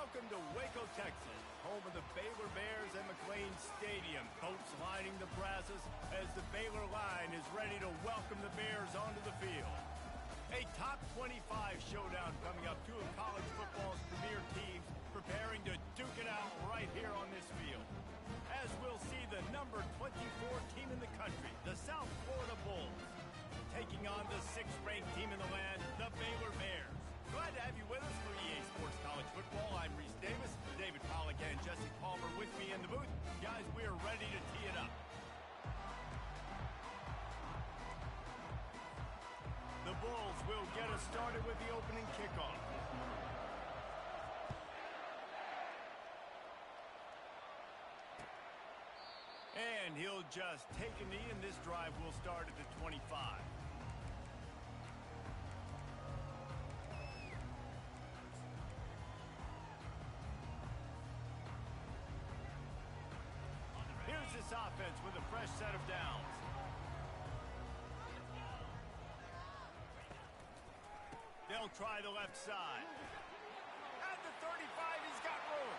Welcome to Waco, Texas, home of the Baylor Bears and McLean Stadium. Boats lining the brasses as the Baylor line is ready to welcome the Bears onto the field. A top 25 showdown coming up. Two of college football's premier teams preparing to duke it out right here on this field. As we'll see the number 24 team in the country, the South Florida Bulls, taking on the 6th-ranked team in the land, the Baylor Bears. Glad to have you with us for EA Sports College Football. I'm Reese Davis, David Pollack and Jesse Palmer with me in the booth. Guys, we're ready to tee it up. The Bulls will get us started with the opening kickoff. And he'll just take a knee, and this drive will start at the 25. Here's this offense with a fresh set of downs. They'll try the left side. At the 35, he's got room.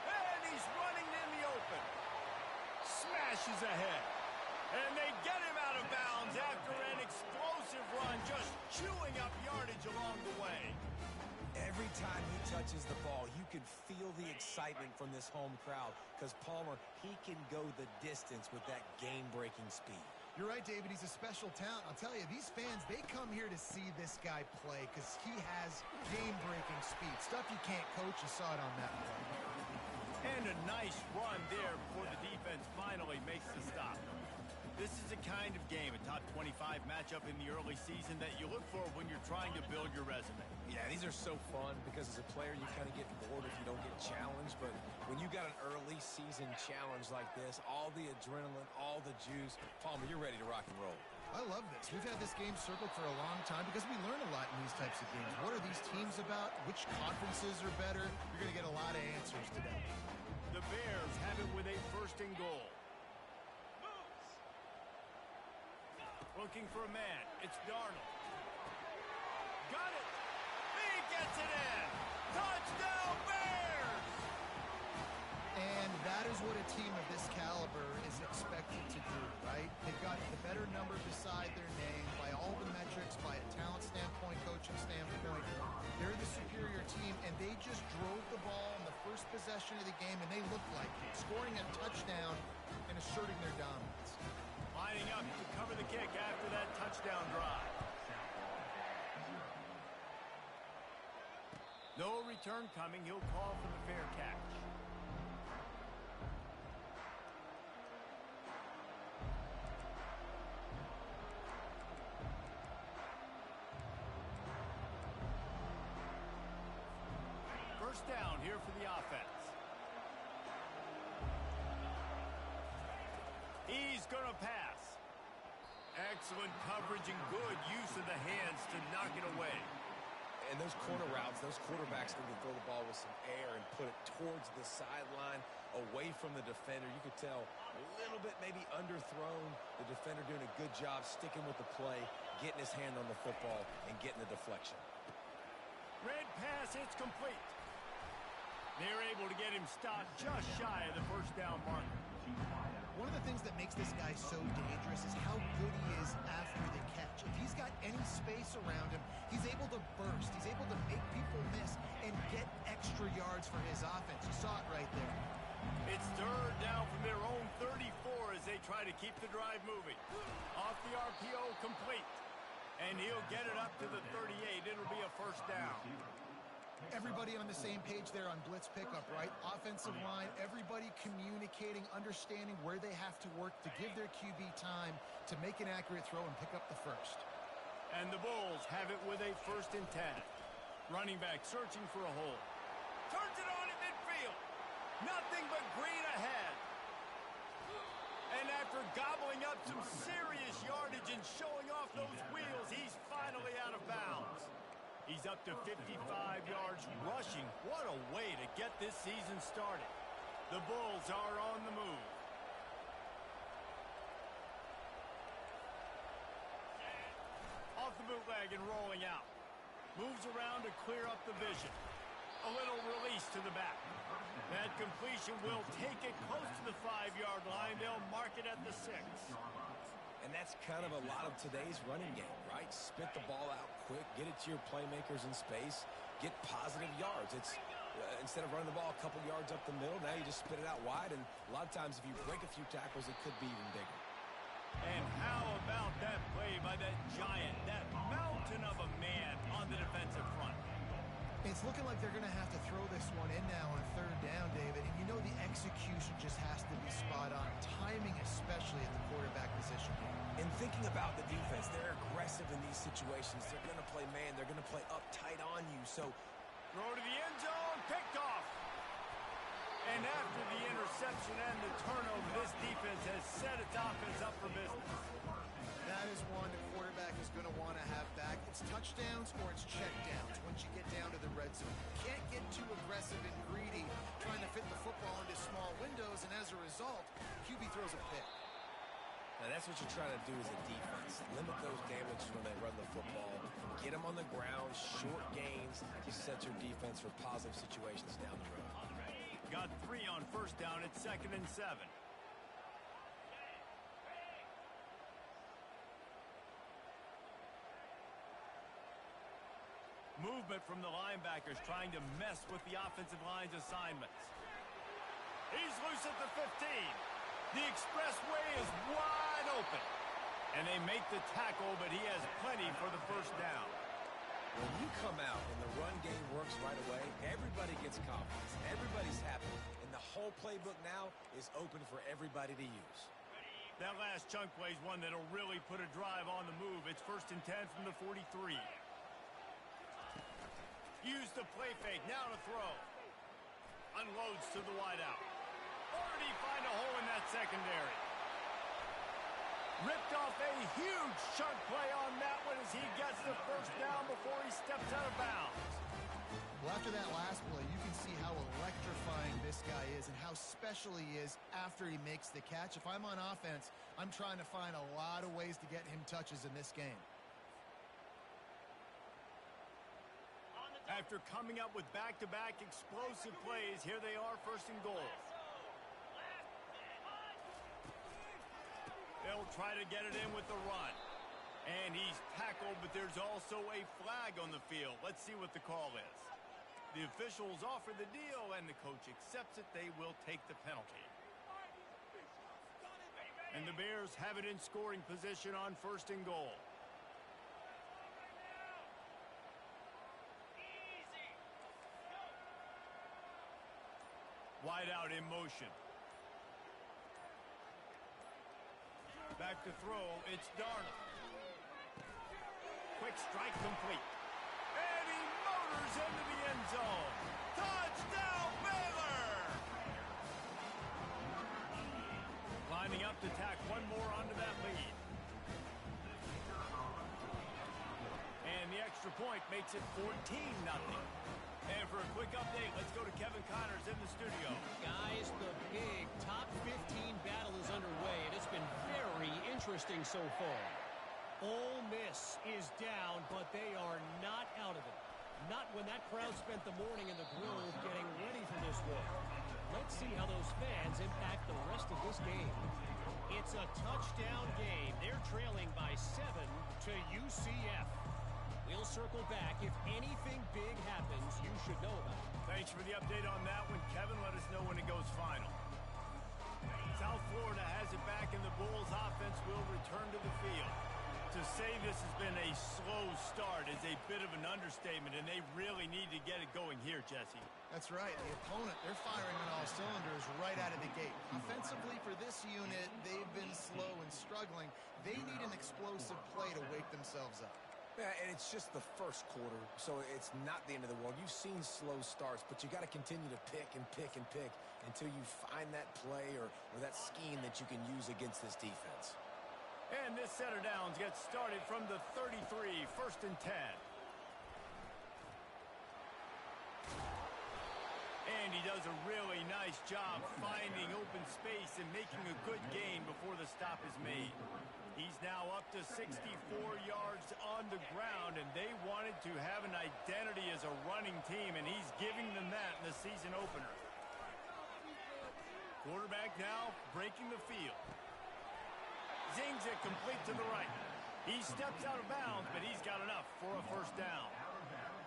And he's running in the open. Smashes ahead. And they get him out of bounds after an explosive run, just chewing up yardage along the way. Every time he touches the ball, you can feel the excitement from this home crowd because Palmer, he can go the distance with that game-breaking speed. You're right, David. He's a special talent. I'll tell you, these fans, they come here to see this guy play because he has game-breaking speed. Stuff you can't coach. You saw it on that play. And a nice run there before the defense finally makes the stop. This is the kind of game, a top 25 matchup in the early season that you look for when you're trying to build your resume. Yeah, these are so fun because as a player, you kind of get bored if you don't get challenged. But when you got an early season challenge like this, all the adrenaline, all the juice, Palmer, you're ready to rock and roll. I love this. We've had this game circled for a long time because we learn a lot in these types of games. What are these teams about? Which conferences are better? You're going to get a lot of answers today. The Bears have it with a 1st and goal. Looking for a man. It's Darnold. Got it. He gets it in. Touchdown, Bears! And that is what a team of this caliber is expected to do, right? They've got the better number beside their name by all the metrics, by a talent standpoint, coaching standpoint. They're the superior team, and they just drove the ball in the first possession of the game, and they looked like it, scoring a touchdown and asserting their dominance. Lining up to cover the kick after that touchdown drive. No return coming. He'll call for the fair catch. First down here for the offense. He's going to pass. Excellent coverage and good use of the hands to knock it away. And those corner routes, those quarterbacks need to throw the ball with some air and put it towards the sideline, away from the defender. You could tell a little bit maybe underthrown. The defender doing a good job sticking with the play, getting his hand on the football, and getting the deflection. Red pass, it's complete. They're able to get him stopped just shy of the 1st down marker. One of the things that makes this guy so dangerous is how good he is after the catch. If he's got any space around him, he's able to burst. He's able to make people miss and get extra yards for his offense. You saw it right there. It's 3rd down from their own 34 as they try to keep the drive moving. Off the RPO, complete. And he'll get it up to the 38. It'll be a 1st down. Everybody on the same page there on blitz pickup, right? Offensive line, everybody communicating, understanding where they have to work to give their QB time to make an accurate throw and pick up the 1st. And the Bulls have it with a 1st and 10. Running back searching for a hole. Turns it on at midfield. Nothing but green ahead. And after gobbling up some serious yardage and showing off those wheels, he's finally out of bounds. He's up to 55 yards rushing. What a way to get this season started. The Bulls are on the move. Off the bootleg and rolling out. Moves around to clear up the vision. A little release to the back. That completion will take it close to the 5-yard line. They'll mark it at the 6. And that's kind of a lot of today's running game, right? Spit the ball out quick, get it to your playmakers in space, get positive yards. It's instead of running the ball a couple yards up the middle, now you just spit it out wide. And a lot of times if you break a few tackles, it could be even bigger. And how about that play by that giant, that mountain of a man on the defensive front? It's looking like they're going to have to throw this one in now on 3rd down, David. And you know the execution just has to be spot on. Timing especially at the quarterback position. And thinking about the defense, they're aggressive in these situations. They're going to play man. They're going to play up tight on you. So throw to the end zone, picked off. And after the interception and the turnover, this defense has set its offense up for business. That is one the quarterback is going to want to have back. It's touchdowns or it's checkdowns once you get down to the red zone. You can't get too aggressive and greedy trying to fit the football into small windows, and as a result, QB throws a pick. now that's what you're trying to do as a defense. Limit those damages when they run the football. Get them on the ground, short gains to set your defense for positive situations down the road. Got 3 on 1st down. It's 2nd and 7. Movement from the linebackers trying to mess with the offensive line's assignments. He's loose at the 15. The expressway is wide open. And they make the tackle, but he has plenty for the 1st down. When you come out and the run game works right away, everybody gets confidence. Everybody's happy. And the whole playbook now is open for everybody to use. That last chunk play is one that'll really put a drive on the move. It's 1st and 10 from the 43. Use the play fake. Now to throw. Unloads to the wideout. Already find a hole in that secondary. Ripped off a huge chunk play on that one as he gets the 1st down before he steps out of bounds. Well, after that last play, you can see how electrifying this guy is and how special he is after he makes the catch. If I'm on offense, I'm trying to find a lot of ways to get him touches in this game. After coming up with back-to-back explosive plays, here they are, 1st and goal. They'll try to get it in with the run. And he's tackled, but there's also a flag on the field. Let's see what the call is. The officials offer the deal, and the coach accepts it. They will take the penalty. And the Bears have it in scoring position on 1st and goal. Wide out in motion. Back to throw, it's Darnold. Quick strike complete. And he motors into the end zone. Touchdown, Baylor! Lining up to tack one more onto that lead. And the extra point makes it 14-0. And for a quick update, let's go to Kevin Connors in the studio. Guys, the big top 15 battle is underway, and it's been very interesting so far. Ole Miss is down, but they are not out of it. Not when that crowd spent the morning in the Grove getting ready for this one. Let's see how those fans impact the rest of this game. It's a touchdown game. They're trailing by 7 to UCF. We'll circle back. If anything big happens, you should know about it. Thanks for the update on that one, Kevin. Let us know when it goes final. South Florida has it back, and the Bulls offense will return to the field. To say this has been a slow start is a bit of an understatement, and they really need to get it going here, Jesse. That's right. The opponent, they're firing on all cylinders right out of the gate. Offensively, for this unit, they've been slow and struggling. They need an explosive play to wake themselves up. Yeah, and it's just the 1st quarter, so it's not the end of the world. You've seen slow starts, but you got to continue to pick and pick and pick until you find that play or that scheme that you can use against this defense. And this set of downs gets started from the 33, 1st and 10. And he does a really nice job finding open space and making a good gain before the stop is made. He's now up to 64 yards on the ground, and they wanted to have an identity as a running team, and he's giving them that in the season opener. Quarterback now breaking the field. Zings it complete to the right. He steps out of bounds, but he's got enough for a first down.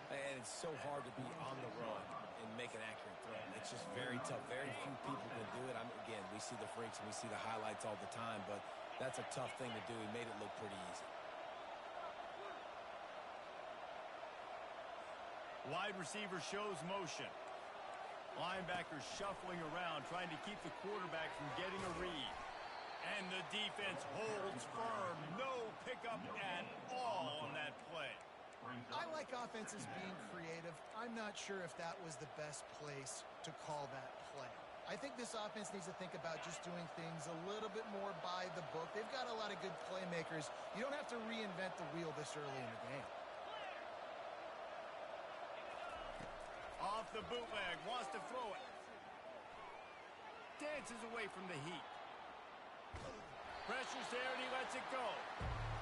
And it's so hard to be on the run and make an accurate throw. It's just very tough. Very few people can do it. Again, we see the freaks and we see the highlights all the time, but that's a tough thing to do. He made it look pretty easy. Wide receiver shows motion. Linebackers shuffling around, trying to keep the quarterback from getting a read. And the defense holds firm. No pickup at all on that play. I like offenses being creative. I'm not sure if that was the best place to call that play. I think this offense needs to think about just doing things a little bit more by the book. They've got a lot of good playmakers. You don't have to reinvent the wheel this early in the game. Off the bootleg, wants to throw it. Dances away from the heat. Pressure's there and he lets it go.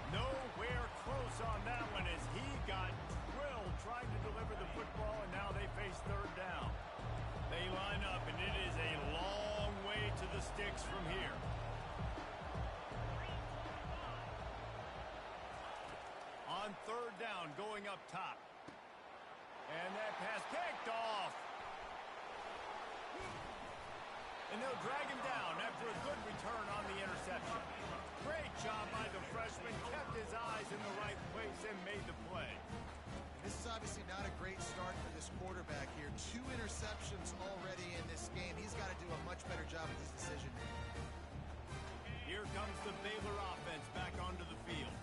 Nowhere close on that one as he got drilled trying to deliver the football, and now they face third down. They line up, and it is a long way to the sticks from here. On third down, going up top. And that pass picked off. And they'll drag him down after a good return on the interception. Great job by the freshman. Kept his eyes in the right place and made the play. This is obviously not a great start for this quarterback here. 2 interceptions already in this game. He's got to do a much better job with his decision. Here comes the Baylor offense back onto the field.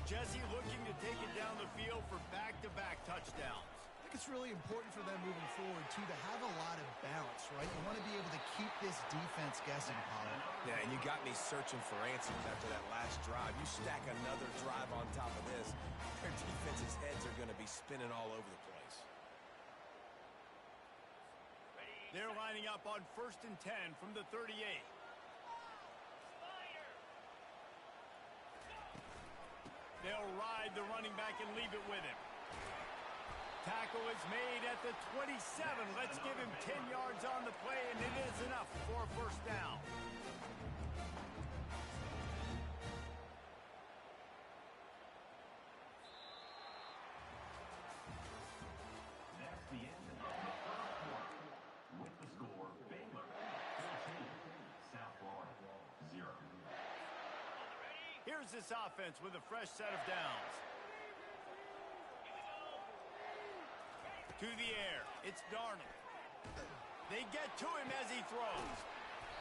Jesse looking to take it down the field for back-to-back touchdowns. I think it's really important for them moving forward, too, to have a lot of balance, right? You want to be able to keep this defense guessing, Pollard. Yeah, and you got me searching for answers after that last drive. You stack another drive on top of this, their defense's heads are going to be spinning all over the place. They're lining up on 1st and 10 from the 38. They'll ride the running back and leave it with him. Tackle is made at the 27. Let's give him 10 yards on the play, and it is enough for a first down. That's the end of the first quarter. With the score, Baylor 14, South Florida 0. Here's this offense with a fresh set of downs. To the air, it's Darnold. They get to him as he throws.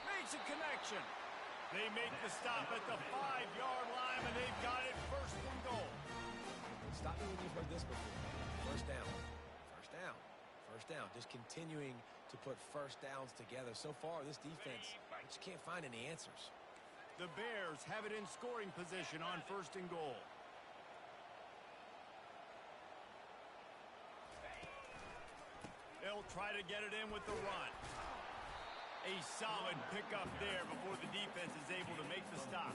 Makes a connection. They make the stop at the 5-yard line, and they've got it 1st and goal. Stop me when you've heard this before. First down. First down. First down. Just continuing to put first downs together. So far, this defense just can't find any answers. The Bears have it in scoring position on 1st and goal. They'll try to get it in with the run. A solid pickup there before the defense is able to make the stop.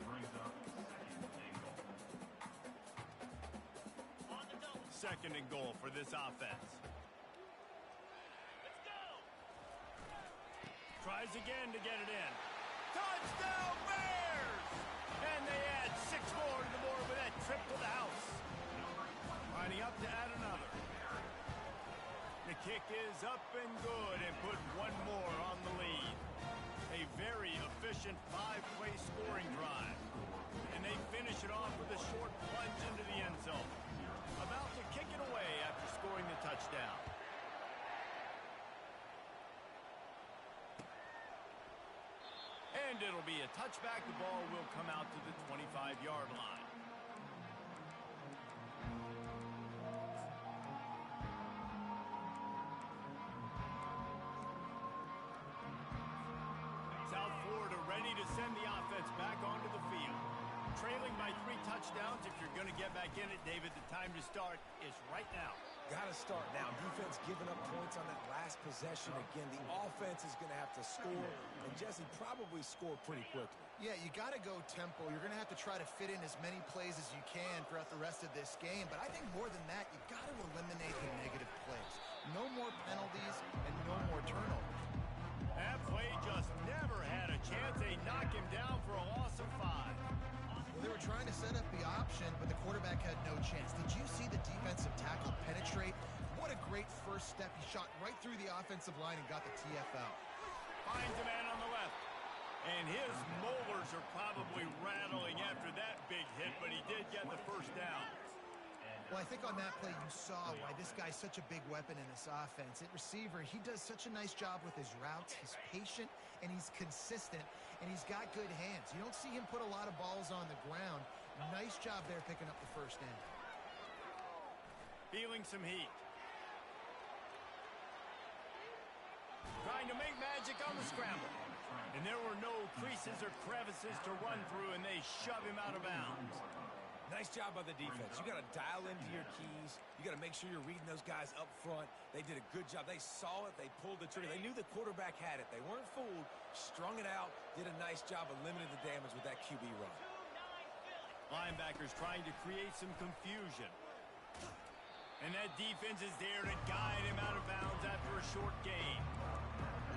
Brings up 2nd and goal for this offense. Let's go. Tries again to get it in. Touchdown Bears! And they add 6 more to the board with that trip to the house. Lining up to add another. The kick is up and good and put 1 more on the lead. A very efficient 5-play scoring drive. And they finish it off with a short plunge into the end zone. About to kick it away after scoring the touchdown. And it'll be a touchback. The ball will come out to the 25-yard line. South Florida ready to send the offense back onto the field. Trailing by 3 touchdowns. If you're going to get back in it, David, the time to start is right now. Got to start now. Defense giving up points on that last possession. Again, the offense is going to have to score, and Jesse probably score pretty quickly. Yeah, you got to go tempo. You're going to have to try to fit in as many plays as you can throughout the rest of this game. But I think more than that, you got to eliminate the negative plays. No more penalties and no more turnovers. That play just never had a chance. They knock him down for a loss of 5. Well, they were trying to set up the option, but the quarterback had no chance. Did you see the defensive tackle penetrate? What a great first step. He shot right through the offensive line and got the TFL. Finds a man on the left. And his molars are probably rattling after that big hit, but he did get the first down. Well, I think on that play you saw why this guy's such a big weapon in this offense. At receiver, he does such a nice job with his routes. He's patient, and he's consistent, and he's got good hands. You don't see him put a lot of balls on the ground. Nice job there picking up the first down. Feeling some heat. Trying to make magic on the scramble. And there were no creases or crevices to run through, and they shove him out of bounds. Nice job by the defense. You got to dial into your keys. You got to make sure you're reading those guys up front. They did a good job. They saw it. They pulled the trigger. They knew the quarterback had it. They weren't fooled. Strung it out. Did a nice job of limiting the damage with that QB run. Linebackers trying to create some confusion. And that defense is there to guide him out of bounds after a short gain.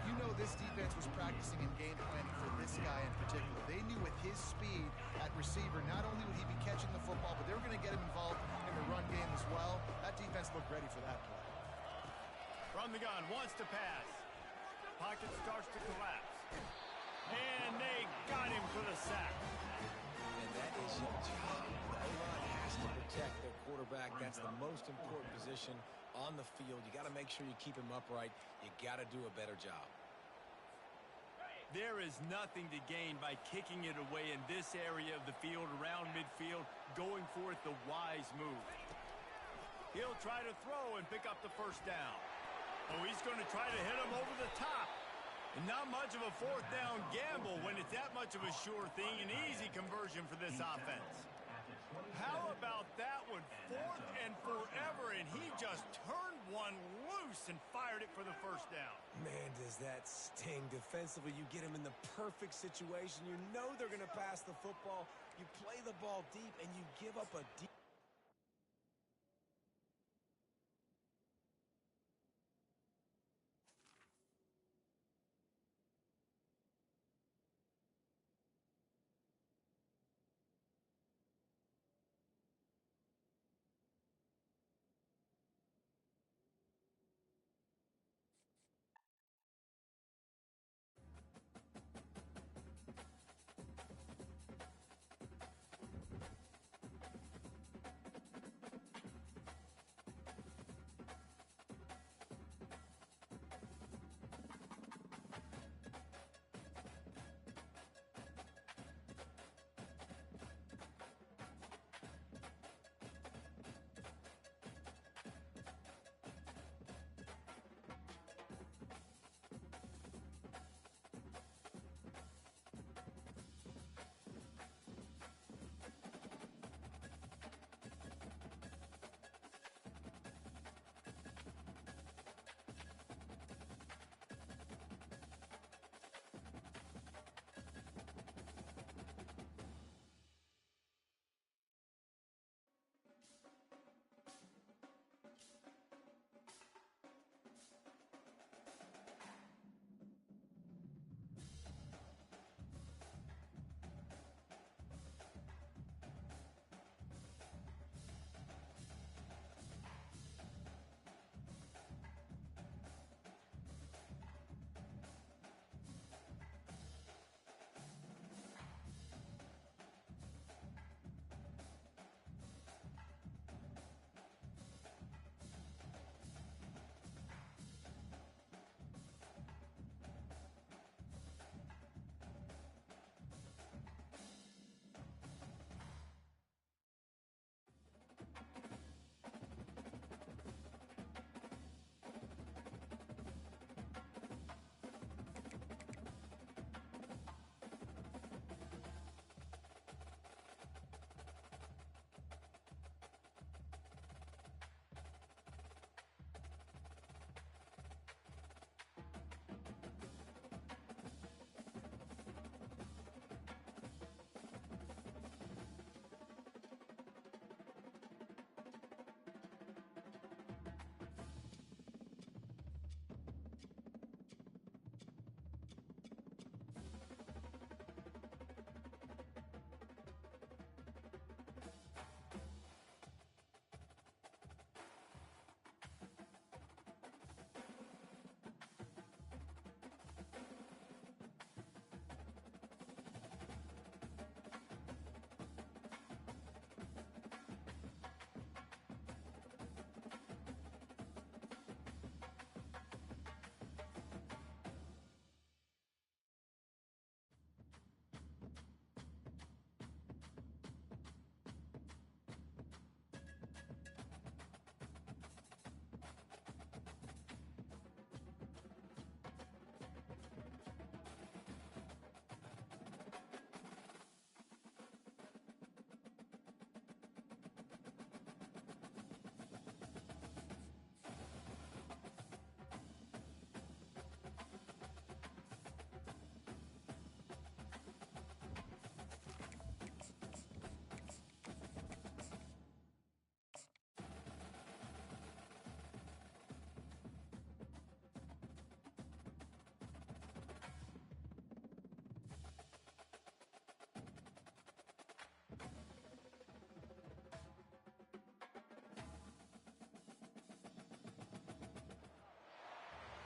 You know this defense was practicing and game planning for this guy in particular. They knew with his speed at receiver, not only would he be catching the football, but they were going to get him involved in the run game as well. That defense looked ready for that play. From the gun, wants to pass. Pocket starts to collapse. And they got him for the sack. And that is your job. The O-line has to protect their quarterback. That's the most important position on the field. You got to make sure you keep him upright. You got to do a better job. There is nothing to gain by kicking it away in this area of the field around midfield, going for it the wise move. He'll try to throw and pick up the first down. Oh, he's going to try to hit him over the top. And not much of a fourth down gamble when it's that much of a sure thing, an easy conversion for this offense. How about that one? 4th and forever, and he just turned one loose and fired it for the first down. Man, does that sting. Defensively, you get him in the perfect situation. You know they're going to pass the football. You play the ball deep, and you give up a deep...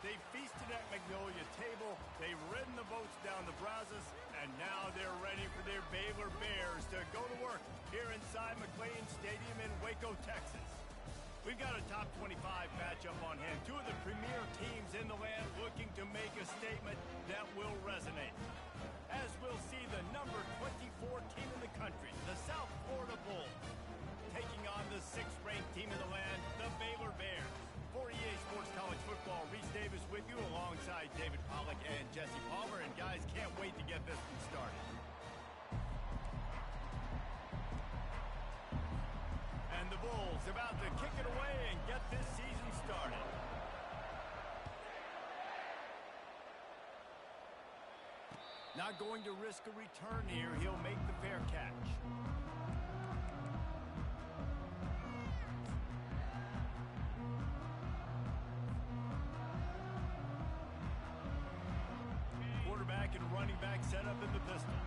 They feasted at Magnolia Table, they've ridden the boats down the Brazos, and now they're ready for their Baylor Bears to go to work here inside McLean Stadium in Waco, Texas. We've got a top 25 matchup on hand. Two of the premier teams in the land looking to make a statement that will resonate. As we'll see the number 24 team in the country, the South Florida Bulls, taking on the 6th-ranked team in the land, the Baylor Bears. For EA Sports College Football, Reese Davis with you alongside David Pollack and Jesse Palmer. And guys, can't wait to get this one started. And the Bulls about to kick it away and get this season started. Not going to risk a return here. He'll make the fair catch. Quarterback and running back set up in the pistol.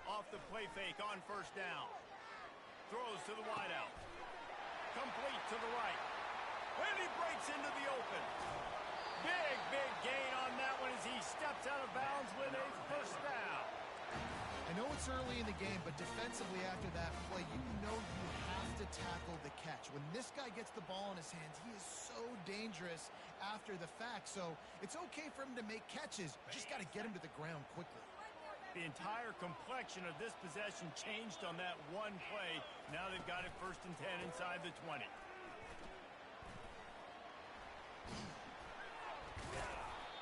Off the play fake on first down. Throws to the wideout. Complete to the right. And he breaks into the open. Big gain on that one as he steps out of bounds with a first down. I know it's early in the game, but defensively after that play, you know you have to tackle the catch. When this guy gets the ball in his hands, he is so dangerous after the fact. So it's okay for him to make catches. Just got to get him to the ground quickly. The entire complexion of this possession changed on that one play. Now they've got it 1st and 10 inside the 20.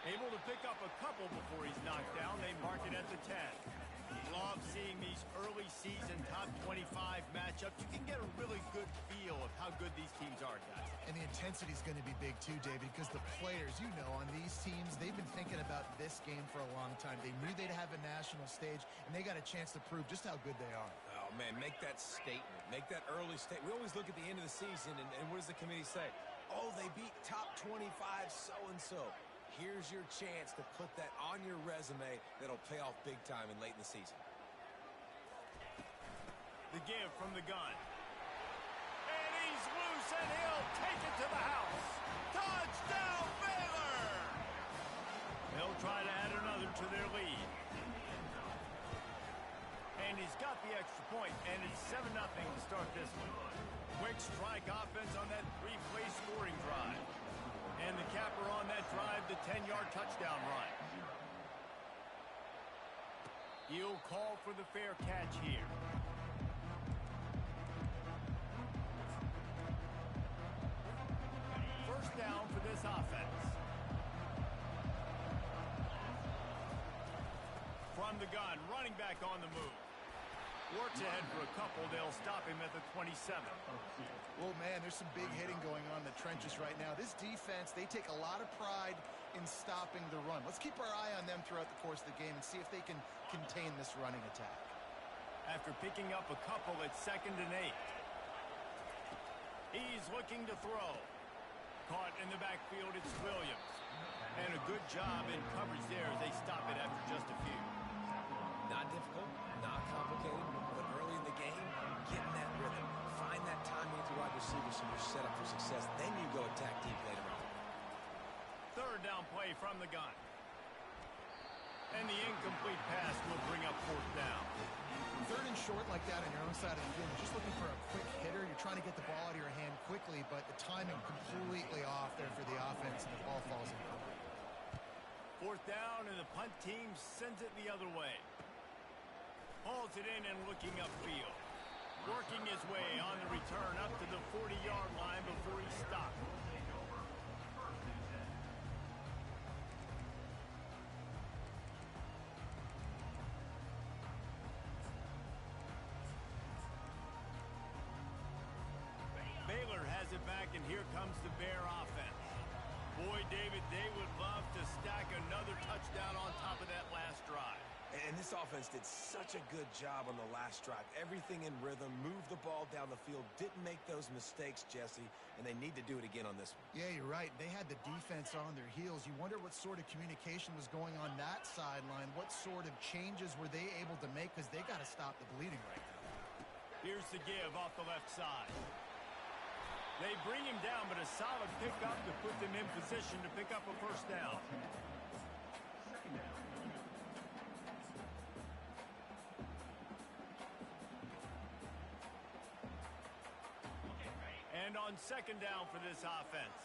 Able to pick up a couple before he's knocked down. They mark it at the 10. Love seeing these early season top 25 matchups. You can get a really good feel of how good these teams are, guys. And the intensity is going to be big too, David, because the players, you know, on these teams, they've been thinking about this game for a long time. They knew they'd have a national stage, and they got a chance to prove just how good they are. Oh, man, make that statement. Make that early statement. We always look at the end of the season, and what does the committee say? Oh, they beat top 25 so-and-so. Here's your chance to put that on your resume that'll pay off big time and late in the season. The give from the gun. And he's loose, and he'll take it to the house. Touchdown, Baylor! They'll try to add another to their lead. And he's got the extra point, and it's 7-0 to start this one. Quick strike offense on that 3-play scoring drive. And the capper on that drive, the 10-yard touchdown run. He'll call for the fair catch here. First down for this offense. From the gun, running back on the move. Works ahead for a couple. They'll stop him at the 27. Well, man, there's some big hitting going on in the trenches right now. This defense, they take a lot of pride in stopping the run. Let's keep our eye on them throughout the course of the game and see if they can contain this running attack. After picking up a couple at 2nd and 8. He's looking to throw. Caught in the backfield, it's Williams. And a good job in coverage there as they stop it after just a few. Not difficult, not complicated, but early in the game, get in that rhythm. Find that timing with your wide receivers so you're set up for success. Then you go attack deep later on. Third down play from the gun. And the incomplete pass will bring up 4th down. 3rd and short like that on your own side of the field. You're just looking for a quick hitter. You're trying to get the ball out of your hand quickly, but the timing completely off there for the offense, and the ball falls in. 4th down, and the punt team sends it the other way. Hauls it in and looking upfield. Working his way on the return up to the 40-yard line before he stopped. Baylor has it back, and here comes the Bear offense. Boy, David, they would love to stack another touchdown on top of that last drive. And this offense did such a good job on the last drive. Everything in rhythm, moved the ball down the field, didn't make those mistakes, Jesse, and they need to do it again on this one. Yeah, you're right. They had the defense on their heels. You wonder what sort of communication was going on that sideline. What sort of changes were they able to make, because they got to stop the bleeding right now. Here's the give off the left side. They bring him down, but a solid pickup to put them in position to pick up a first down. Second down. And on second down for this offense.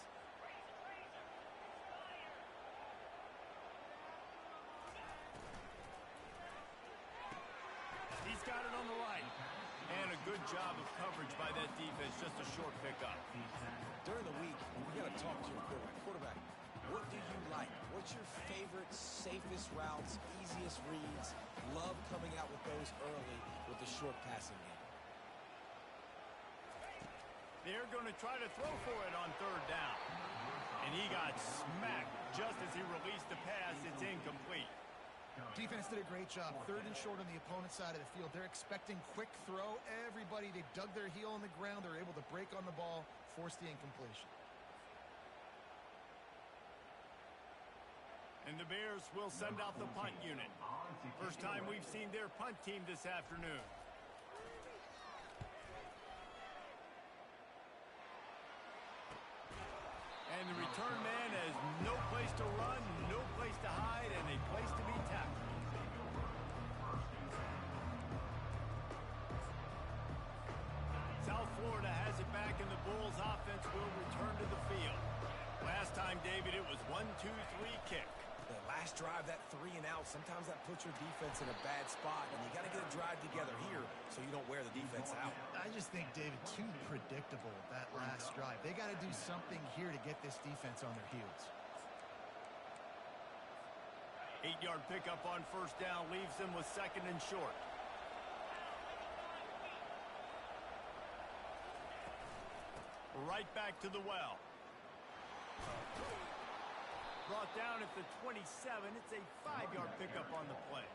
He's got it on the right. And a good job of coverage by that defense. Just a short pickup. During the week, you got to talk to your quarterback. What do you like? What's your favorite, safest routes, easiest reads? Love coming out with those early with the short passing game. They're going to try to throw for it on third down. And he got smacked just as he released the pass. It's incomplete. Defense did a great job. Third and short on the opponent's side of the field. They're expecting quick throw. Everybody, they dug their heel on the ground. They're able to break on the ball, force the incompletion. And the Bears will send out the punt unit. First time we've seen their punt team this afternoon. And the return man has no place to run, no place to hide, and a place to be tackled. South Florida has it back, and the Bulls offense will return to the field. Last time, David, it was 1-2-3 kick. The last drive, that 3 and out, sometimes that puts your defense in a bad spot, and you got to get a drive together here so you don't wear the defense out. I just think, David, too predictable, that last drive. They got to do something here to get this defense on their heels. 8-yard pickup on first down leaves them with second and short. Right back to the well. Brought down at the 27. It's a 5-yard pickup on the play.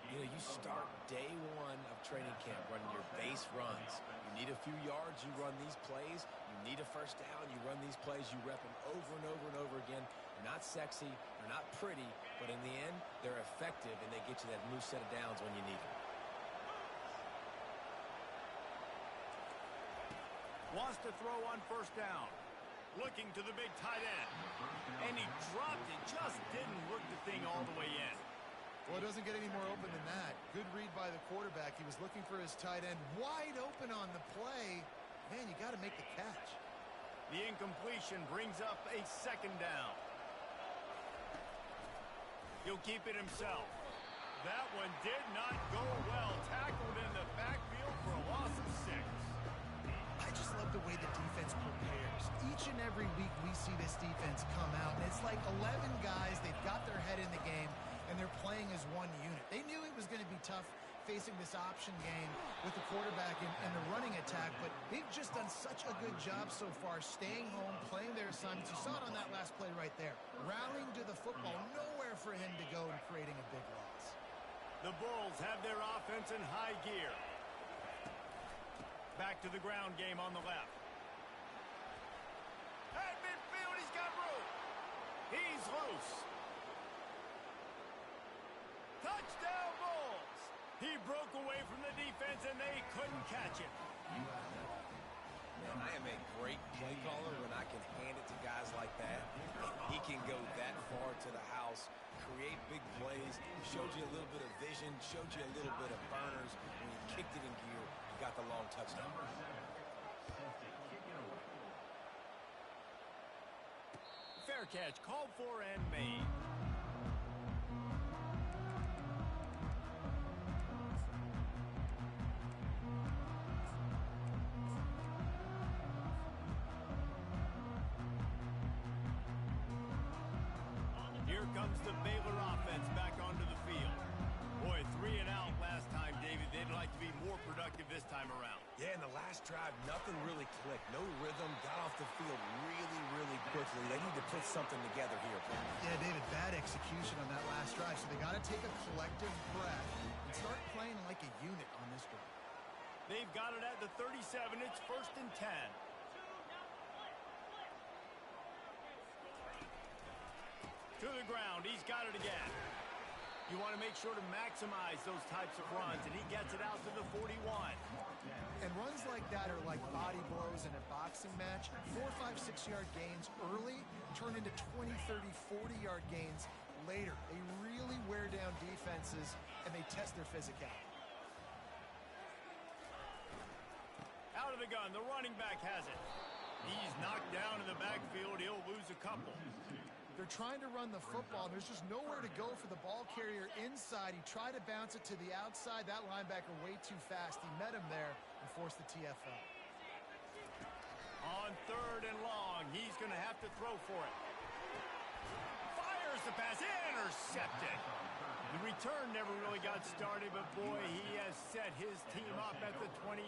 You know, you start day one of training camp running your base runs. You need a few yards, you run these plays. You need a first down, you run these plays. You rep them over and over and over again. They're not sexy, they're not pretty, but in the end, they're effective, and they get you that new set of downs when you need them. Wants to throw on first down. Looking to the big tight end. And he dropped it. Just didn't look the thing all the way in. Well, it doesn't get any more open than that. Good read by the quarterback. He was looking for his tight end wide open on the play. Man, you got to make the catch. The incompletion brings up a second down. He'll keep it himself. That one did not go well. Tackled in the backfield for a loss of 6. I just love the way the defense prepares. Each and every week we see this defense come out, and it's like 11 guys. They've got their head in the game, and they're playing as one unit. They knew it was going to be tough facing this option game with the quarterback and the running attack, but they've just done such a good job so far, staying home, playing their assignments. You saw it on that last play right there. Rallying to the football, nowhere for him to go and creating a big loss. The Bulls have their offense in high gear. Back to the ground game on the left. At midfield, he's got room. He's loose. Touchdown, Bulls. He broke away from the defense, and they couldn't catch him. Man, I am a great play caller when I can hand it to guys like that. He can go that far to the house, create big plays, showed you a little bit of vision, showed you a little bit of burners. When he kicked it in gear, he got the long touchdown. Fair catch, called for and made. Here comes the Baylor offense back onto the field. Boy, 3 and out last time, David. They'd like to be more productive this time around. Yeah, in the last drive, nothing really clicked. No rhythm, got off the field really, really quickly. They need to put something together here. Yeah, David, bad execution on that last drive, so they got to take a collective breath and start playing like a unit on this drive. They've got it at the 37. It's 1st and 10. To the ground. He's got it again. You want to make sure to maximize those types of runs, and he gets it out to the 41. And runs like that are like body blows in a boxing match. 4, 5, 6-yard gains early turn into 20, 30, 40-yard gains later. They really wear down defenses, and they test their physicality. Out of the gun, the running back has it. He's knocked down in the backfield. He'll lose a couple. They're trying to run the football, and there's just nowhere to go for the ball carrier inside. He tried to bounce it to the outside. That linebacker way too fast. He met him there and forced the TFL. On 3rd and long, he's going to have to throw for it. Fires the pass, intercepted. The return never really got started, but boy, he has set his team up at the 28.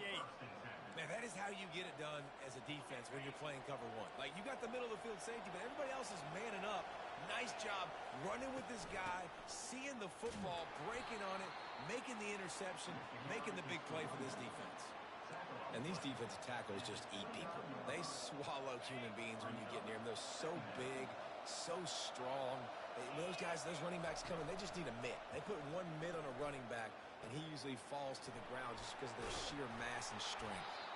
Man, that is how you get it done as a defense when you're playing cover one. Like, you got the middle of the field safety, but everybody else is manning up. Nice job running with this guy, seeing the football, breaking on it, making the interception, making the big play for this defense. And these defensive tackles just eat people. They swallow human beings when you get near them. They're so big, so strong. Those guys, those running backs coming, they just need a mitt. They put one mitt on a running back, and he usually falls to the ground just because of their sheer mass and strength.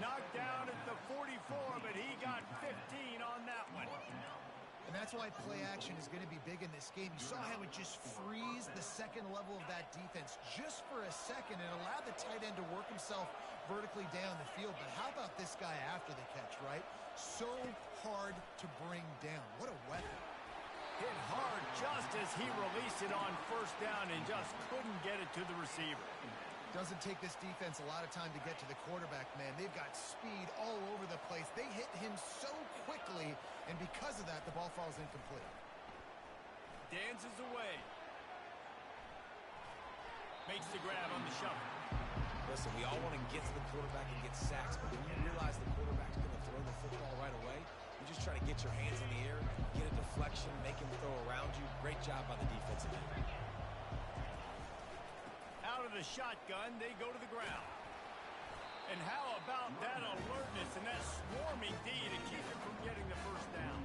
Knocked down at the 44, but he got 15 on that one. And that's why play action is going to be big in this game. You saw how it just frees the second level of that defense just for a second and allowed the tight end to work himself vertically down the field. But how about this guy after the catch, right? So hard to bring down. What a weapon. Hit hard just as he released it on 1st down and just couldn't get it to the receiver. Doesn't take this defense a lot of time to get to the quarterback, man. They've got speed all over the place. They hit him so quickly, and because of that, the ball falls incomplete. Dances away. Makes the grab on the shuffle. Listen, we all want to get to the quarterback and get sacks, but when you realize the quarterback's going to throw the football right away, you just try to get your hands in the air, get a deflection, make him throw around you. Great job by the defensive end. Out of the shotgun, they go to the ground. And how about that alertness and that swarming D to keep him from getting the 1st down?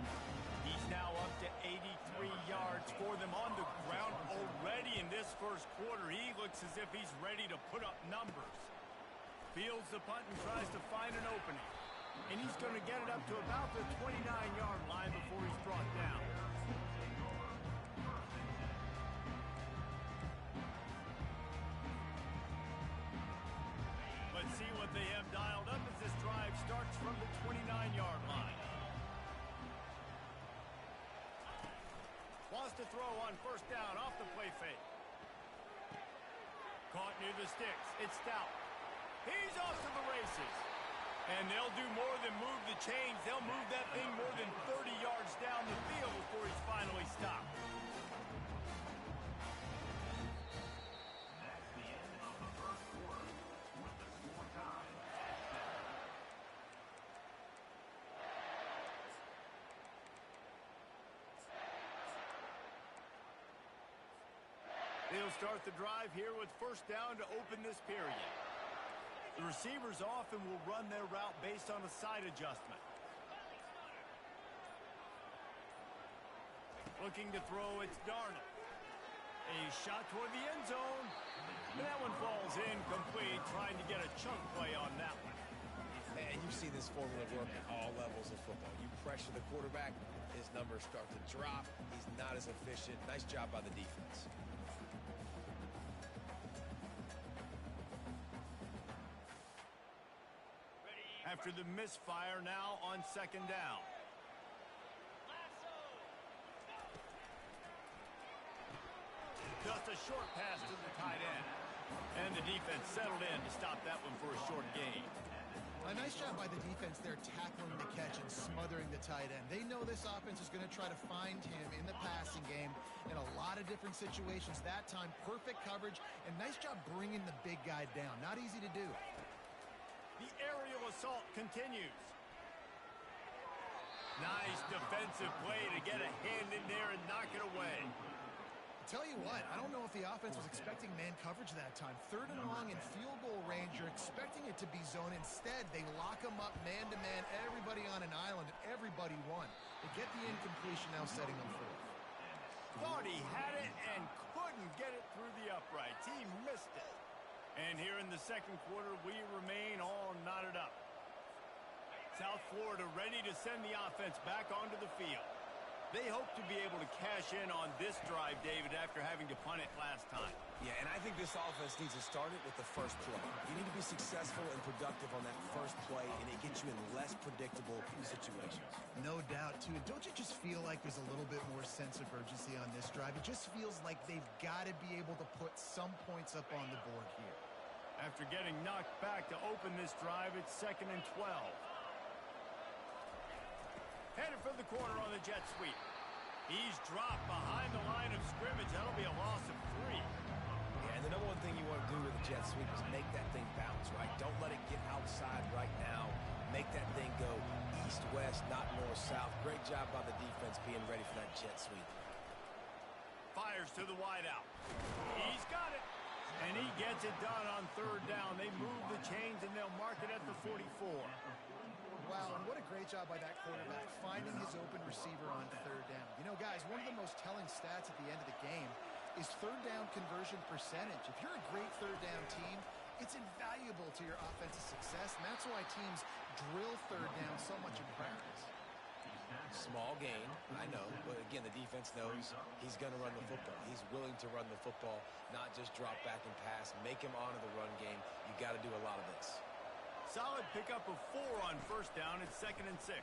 He's now up to 83 yards for them on the ground already in this 1st quarter. He looks as if he's ready to put up numbers. Fields the punt and tries to find an opening. And he's going to get it up to about the 29-yard line before he's brought down. Let's see what they have dialed up as this drive starts from the 29-yard line. Wants to throw on 1st down off the play fake. Caught near the sticks. It's Stout. He's off to the races. And they'll do more than move the chains. They'll move that thing more than 30 yards down the field before he's finally stopped. That's the end of the 1st quarter with the score tied at 7. They'll start the drive here with 1st down to open this period. The receivers often will run their route based on a side adjustment. Looking to throw, it's Darnold. A shot toward the end zone. And that one falls incomplete, trying to get a chunk play on that one. And you've seen this formula work at all levels of football. You pressure the quarterback, his numbers start to drop. He's not as efficient. Nice job by the defense. After the misfire now on 2nd down. Just a short pass to the tight end. And the defense settled in to stop that one for a short gain. A nice job by the defense there tackling the catch and smothering the tight end. They know this offense is going to try to find him in the passing game in a lot of different situations. That time, perfect coverage, and nice job bringing the big guy down. Not easy to do. The aerial assault continues. Nice defensive play to get a hand in there and knock it away. Tell you what, I don't know if the offense was expecting man coverage that time. 3rd and long in field goal range, you're expecting it to be zone. Instead, they lock them up man-to-man, everybody on an island, and everybody won. They get the incompletion now setting them forth. Thought he had it and couldn't get it through the uprights. He missed it. And here in the 2nd quarter, we remain all knotted up. South Florida ready to send the offense back onto the field. They hope to be able to cash in on this drive, David, after having to punt it last time. Yeah, and I think this offense needs to start it with the first play. You need to be successful and productive on that first play, and it gets you in less predictable situations. No doubt, too. And don't you just feel like there's a little bit more sense of urgency on this drive? It just feels like they've got to be able to put some points up on the board here. After getting knocked back to open this drive, it's 2nd and 12. Headed for the corner on the jet sweep. He's dropped behind the line of scrimmage. That'll be a loss of 3. Yeah, and the number one thing you want to do with a jet sweep is make that thing bounce, right? Don't let it get outside right now. Make that thing go east-west, not north-south. Great job by the defense being ready for that jet sweep. Fires to the wideout. He's got it. And he gets it done on 3rd down. They move the chains, and they'll mark it at the 44. Wow, and what a great job by that quarterback, finding his open receiver on 3rd down. You know, guys, one of the most telling stats at the end of the game is 3rd down conversion percentage. If you're a great 3rd down team, it's invaluable to your offensive success, and that's why teams drill 3rd down so much in practice. Small gain, I know, but again, the defense knows he's going to run the football. He's willing to run the football, not just drop back and pass, make him honor the run game. You got to do a lot of this. Solid pickup of 4 on 1st down. It's 2nd and 6.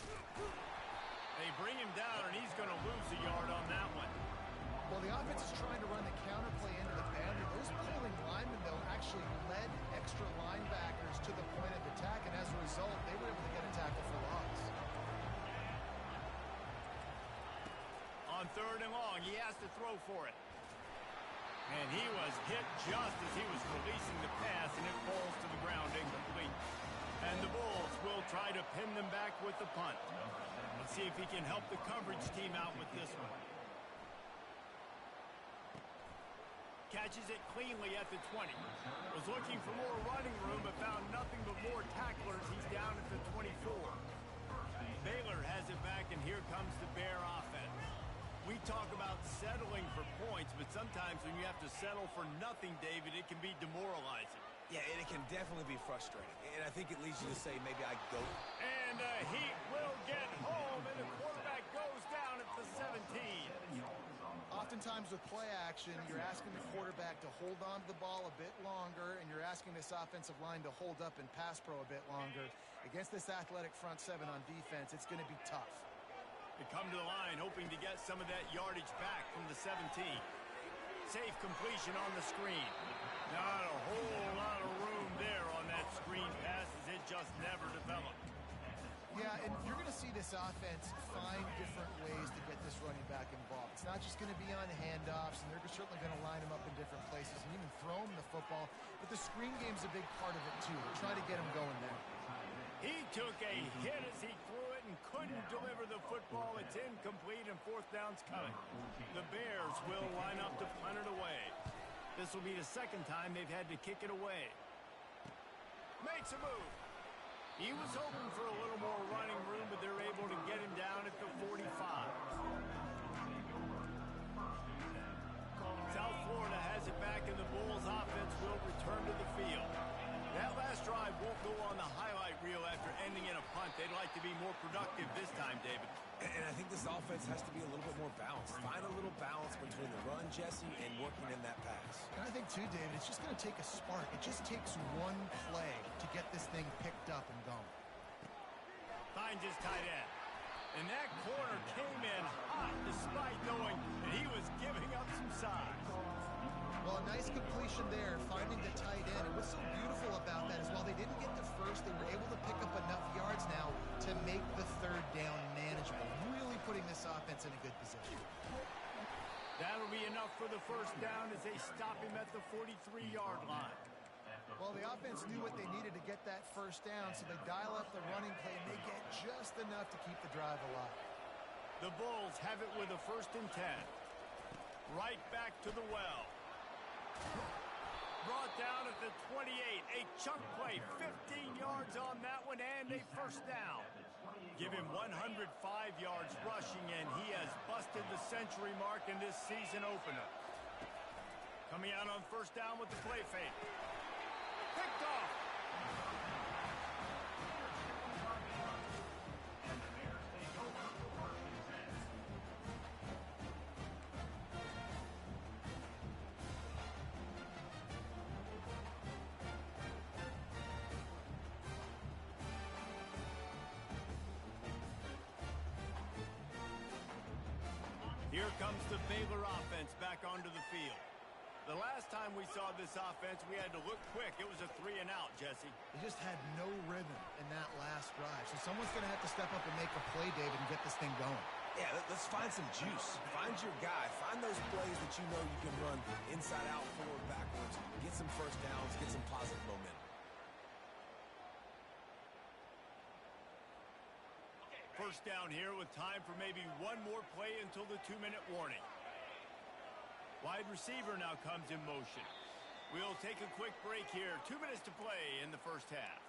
They bring him down, and he's going to lose a yard on that one. Well, the offense is trying to run the counterplay into the boundary. Those pulling linemen, though, actually led extra linebackers to the point of attack, and as a result, they were able to get a tackle for loss. On 3rd and long, he has to throw for it. And he was hit just as he was releasing the pass, and it falls to the ground incomplete. And the Bulls will try to pin them back with the punt. Let's see if he can help the coverage team out with this one. Catches it cleanly at the 20. Was looking for more running room, but found nothing but more tacklers. He's down at the 24. Baylor has it back, and here comes the Bear offense. We talk about settling for points, but sometimes when you have to settle for nothing, David, it can be demoralizing. Yeah, and it can definitely be frustrating. And I think it leads you to say, maybe I go. And he will get home, and the quarterback goes down at the 17. Oftentimes with play action, you're asking the quarterback to hold on to the ball a bit longer, and you're asking this offensive line to hold up and pass pro a bit longer. Against this athletic front 7 on defense, it's going to be tough. They come to the line hoping to get some of that yardage back from the 17. Safe completion on the screen. Not a whole lot of room there on that screen pass as it just never developed. Yeah, and you're going to see this offense find different ways to get this running back involved. It's not just going to be on handoffs, and they're certainly going to line him up in different places and even throw him the football. But the screen game's a big part of it, too. They're trying to get him going there. He took a hit as he threw it and couldn't deliver the football. It's incomplete, and 4th down's coming. The Bears will line up to punt it away. This will be the 2nd time they've had to kick it away. Makes a move. He was hoping for a little more running room, but they're able to get him down at the 45. South Florida has it back, and the Bulls offense will return to the field. That last drive won't go on the highlight reel after ending in a punt. They'd like to be more productive this time, David. And I think this offense has to be a little bit more balanced. Find a little balance between the run, Jesse, and working in that pass. And I think, too, David, it's just going to take a spark. It just takes one play to get this thing picked up and going. Finds his tight end. And that corner came in hot despite knowing that he was giving up some size. Well, a nice completion there, finding the tight end. And what's so beautiful about that is while they didn't get the first, they were able to pick up enough yards now to make the 3rd down manageable, really putting this offense in a good position. That'll be enough for the 1st down as they stop him at the 43-yard line. Well, the offense knew what they needed to get that 1st down, so they dial up the running play, and they get just enough to keep the drive alive. The Bulls have it with a 1st and 10. Right back to the well. Brought down at the 28. A chunk play, 15 yards on that one, and a 1st down. Give him 105 yards rushing, and he has busted the century mark in this season opener. Coming out on 1st down with the play fake. Picked off. comes the Baylor offense back onto the field. The last time we saw this offense, we had to look quick. It was a 3-and-out, Jesse. They just had no rhythm in that last drive. So someone's going to have to step up and make a play, David, and get this thing going. Yeah, let's find some juice. Find your guy. Find those plays that you know you can run inside out, forward, backwards. Get some first downs. Get some positive momentum. First down here with time for maybe one more play until the 2-minute warning. Wide receiver now comes in motion. We'll take a quick break here. 2 minutes to play in the first half.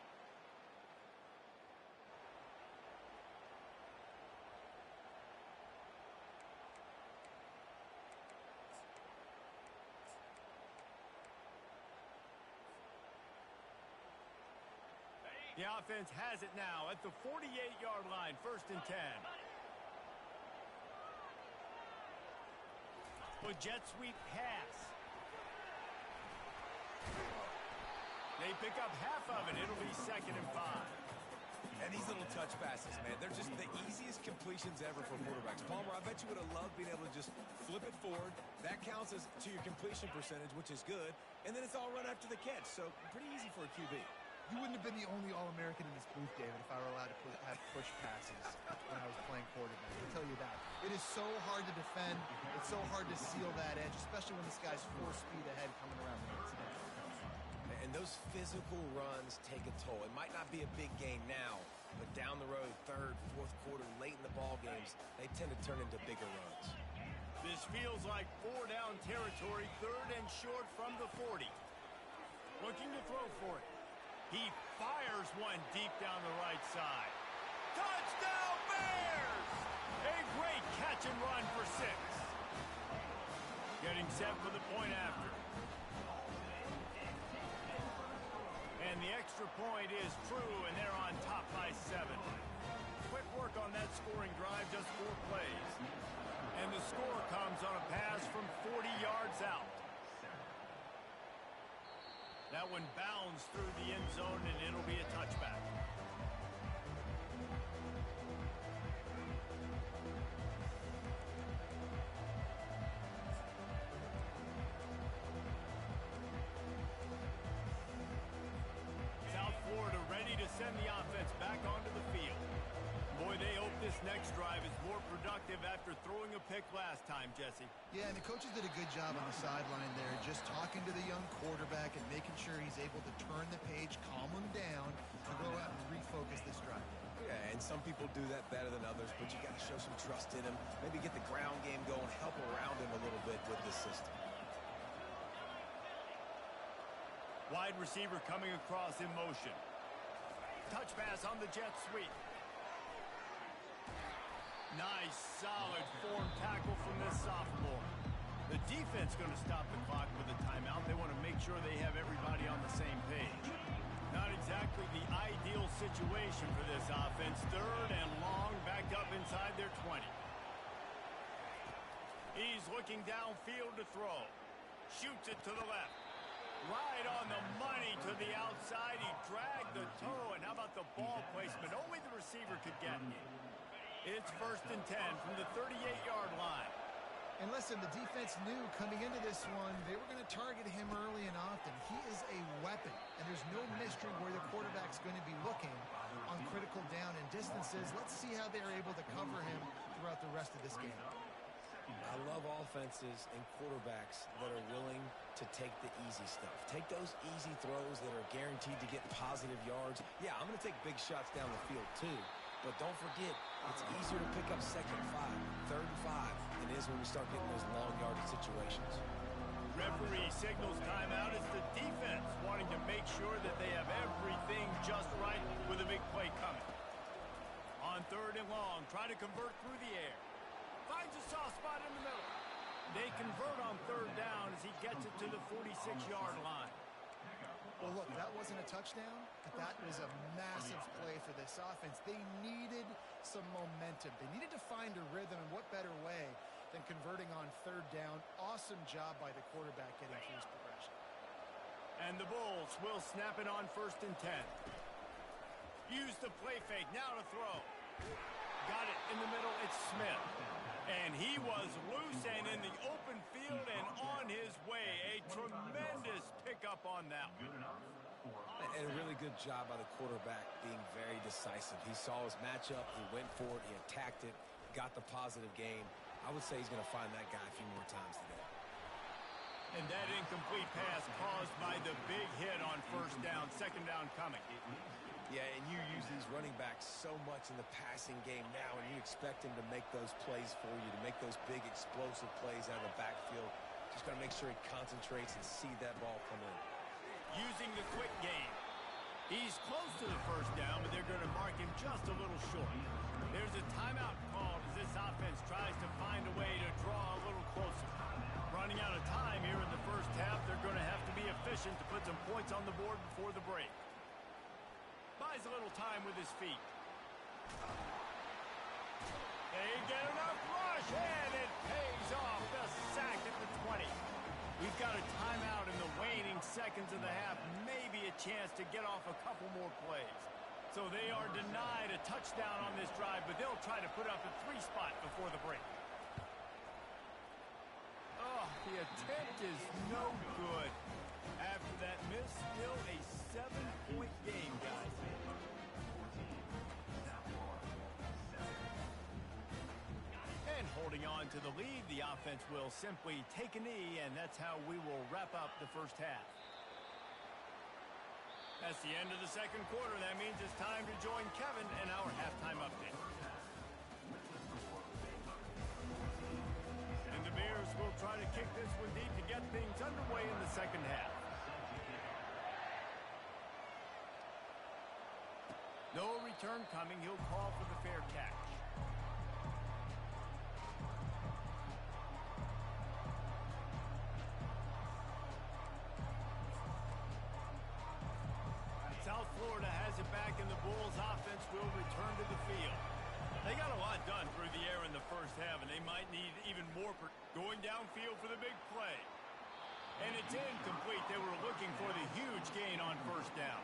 The offense has it now at the 48-yard line, 1st and 10. With jet sweep pass. They pick up half of it. It'll be 2nd and 5. And these little touch passes, man, they're just the easiest completions ever for quarterbacks. Palmer, I bet you would have loved being able to just flip it forward. That counts as to your completion percentage, which is good. And then it's all run after the catch. So pretty easy for a QB. You wouldn't have been the only All-American in this booth, David, if I were allowed to have push passes when I was playing quarterback. I'll tell you that. It is so hard to defend. It's so hard to seal that edge, especially when this guy's 4 speed ahead coming around the outside. And those physical runs take a toll. It might not be a big game now, but down the road, 3rd, 4th quarter, late in the ball games, they tend to turn into bigger runs. This feels like 4-down territory, 3rd and short from the 40. Looking to throw for it. He fires one deep down the right side. Touchdown, Bears! A great catch and run for 6. Getting set for the point after. And the extra point is true, and they're on top by 7. Quick work on that scoring drive, just 4 plays. And the score comes on a pass from 40 yards out. That one bounds through the end zone, and it'll be a touchback. South Florida ready to send the offense back onto the field. Boy, they hope this next drive is more productive after throwing a pick last time, Jesse. Yeah, and the coaches did a good job on the sideline there, just talking to the young quarterback and making sure he's able to turn the page, calm him down, to go out and refocus this drive. Yeah, and some people do that better than others, but you got to show some trust in him. Maybe get the ground game going, help around him a little bit with this system. Wide receiver coming across in motion. Touch pass on the jet sweep. Nice, solid form tackle from this sophomore. The defense going to stop the clock with a timeout. They want to make sure they have everybody on the same page. Not exactly the ideal situation for this offense. 3rd and long, backed up inside their 20. He's looking downfield to throw. Shoots it to the left. Right on the money to the outside. He dragged the toe, and how about the ball placement? Only the receiver could get it. It's 1st and 10 from the 38-yard line. And listen, the defense knew coming into this one, they were going to target him early and often. He is a weapon, and there's no mystery where the quarterback's going to be looking on critical down and distances. Let's see how they're able to cover him throughout the rest of this game. I love offenses and quarterbacks that are willing to take the easy stuff. Take those easy throws that are guaranteed to get positive yards. Yeah, I'm going to take big shots down the field too. But don't forget, it's easier to pick up 2nd and 5, 3rd and 5 than it is when we start getting those long yardage situations. Referee signals timeout. It's the defense wanting to make sure that they have everything just right with a big play coming. On 3rd and long, try to convert through the air. Finds a soft spot in the middle. They convert on 3rd down as he gets it to the 46-yard line. Well, look, that wasn't a touchdown, but that was a massive play for this offense. They needed some momentum. They needed to find a rhythm, and what better way than converting on 3rd down. Awesome job by the quarterback getting through his progression. And the Bulls will snap it on 1st and 10. Use the play fake. Now to throw. Got it in the middle. It's Smith. And he was loose and in the open field and on his way. A tremendous pickup on that one. And a really good job by the quarterback being very decisive. He saw his matchup, he went for it, he attacked it, got the positive gain. I would say he's going to find that guy a few more times today. And that incomplete pass caused by the big hit on first down, second down coming. Yeah, and you use these running backs so much in the passing game now, and you expect him to make those plays for you, to make those big explosive plays out of the backfield. Just got to make sure he concentrates and see that ball come in. Using the quick game. He's close to the first down, but they're going to mark him just a little short. There's a timeout called as this offense tries to find a way to draw a little closer. Running out of time here in the first half, they're going to have to be efficient to put some points on the board before the break. Buys a little time with his feet. They get enough rush, and it pays off. The sack at the 20. We've got a timeout in the waning seconds of the half. Maybe a chance to get off a couple more plays. So they are denied a touchdown on this drive, but they'll try to put up a 3 spot before the break. Oh, the attempt is no good. After that miss, still a 7-point game, guys. And holding on to the lead, the offense will simply take a knee, and that's how we will wrap up the first half. That's the end of the second quarter. That means it's time to join Kevin in our halftime update. And the Bears will try to kick this one deep to get things underway in the second half. No return coming. He'll call for the fair catch. South Florida has it back, and the Bulls offense will return to the field. They got a lot done through the air in the first half, and they might need even more going downfield for the big play. And it's incomplete. They were looking for the huge gain on first down.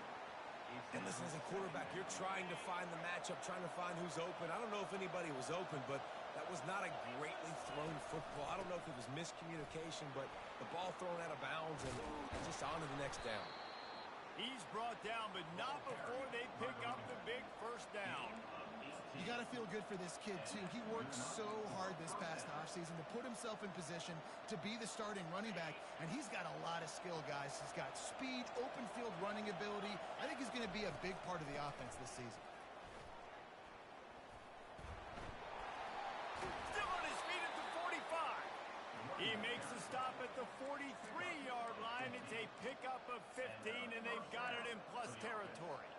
And listen, as a quarterback, you're trying to find the matchup, trying to find who's open. I don't know if anybody was open, but that was not a greatly thrown football. I don't know if it was miscommunication, but the ball thrown out of bounds and just on to the next down. He's brought down, but not before they pick up the big first down. You got to feel good for this kid, too. He worked so hard this past offseason to put himself in position to be the starting running back, and he's got a lot of skill, guys. He's got speed, open field running ability. I think he's going to be a big part of the offense this season. Still on his feet at the 45. He makes the stop at the 43-yard line. It's a pickup of 15, and they've got it in plus territory.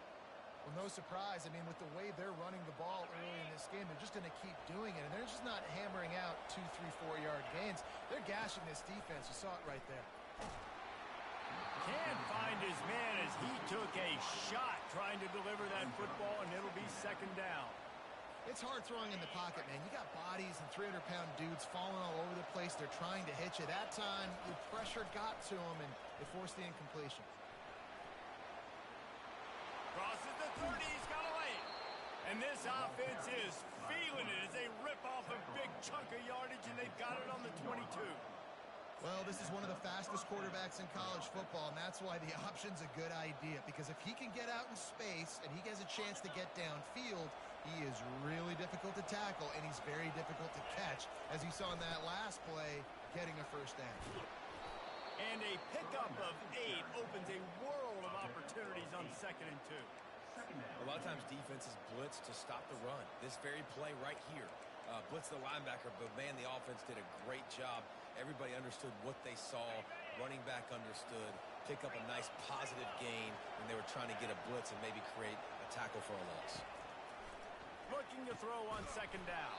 Well, no surprise. I mean, with the way they're running the ball early in this game, they're just going to keep doing it. And they're just not hammering out 2, 3, 4-yard gains. They're gashing this defense. You saw it right there. Can't find his man as he took a shot trying to deliver that football, and it'll be second down. It's hard throwing in the pocket, man. You got bodies and 300-pound dudes falling all over the place. They're trying to hit you. That time, the pressure got to him, and it forced the incompletion. Crosses the 30, he's got a lane. And this offense is feeling it as they rip off a big chunk of yardage, and they've got it on the 22. Well, this is one of the fastest quarterbacks in college football, and that's why the option's a good idea. Because if he can get out in space and he has a chance to get downfield, he is really difficult to tackle, and he's very difficult to catch, as you saw in that last play, getting a first down. And a pickup of 8 opens a world of opportunities on 2nd and 2. A lot of times defenses blitz to stop the run. This very play right here, blitz the linebacker, but man, the offense did a great job. Everybody understood what they saw. Running back understood. Pick up a nice positive gain when they were trying to get a blitz and maybe create a tackle for a loss. Looking to throw on 2nd down.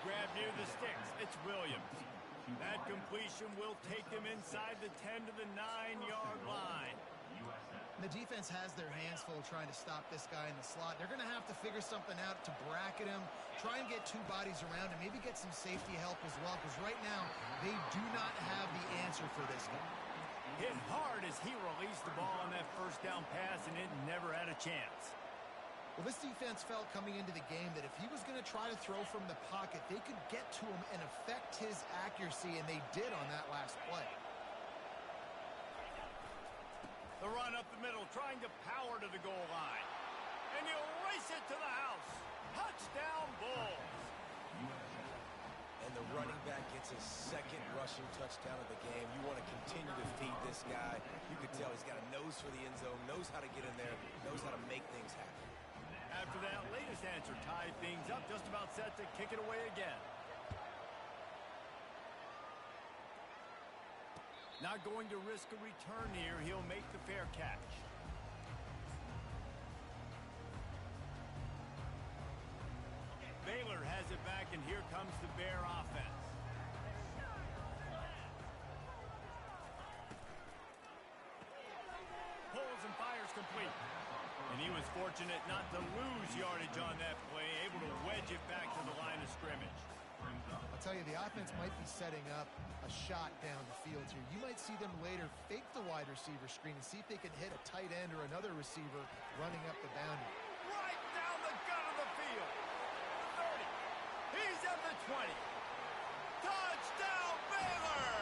Grab near the sticks. It's Williams. That completion will take them inside the 10 to the 9-yard line. The defense has their hands full trying to stop this guy in the slot. They're going to have to figure something out to bracket him, try and get 2 bodies around him, maybe get some safety help as well, because right now they do not have the answer for this guy. Hit hard as he released the ball on that first down pass, and it never had a chance. Well, this defense felt coming into the game that if he was going to try to throw from the pocket, they could get to him and affect his accuracy, and they did on that last play. The run up the middle, trying to power to the goal line. And he'll race it to the house. Touchdown, Bulls. And the running back gets his second rushing touchdown of the game. You want to continue to feed this guy. You can tell he's got a nose for the end zone, knows how to get in there, knows how to make things happen. After that latest answer tied things up, just about set to kick it away again. Not going to risk a return here. He'll make the fair catch. Baylor has it back, and here comes the Bear offense. Pulls and fires complete. And he was fortunate not to lose yardage on that play, able to wedge it back to the line of scrimmage. I'll tell you, the offense might be setting up a shot down the field here. You might see them later fake the wide receiver screen and see if they can hit a tight end or another receiver running up the boundary. Right down the gut of the field. The 30. He's at the 20. Touchdown, Baylor!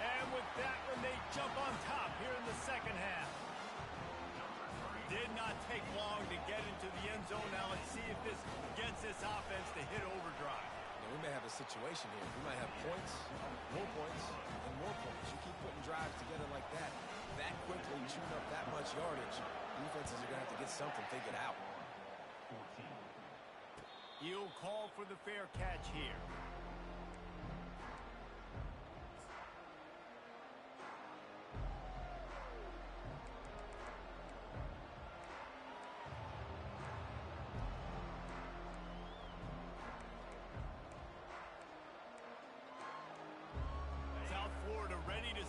And with that one, they jump on top here in the second half. Did not take long to get into the end zone. Now let's see if this gets this offense to hit overdrive. Now, we may have a situation here. We might have points, and more points. You keep putting drives together like that quickly, chewing up that much yardage, defenses are going to have to get something figured out. He'll call for the fair catch here.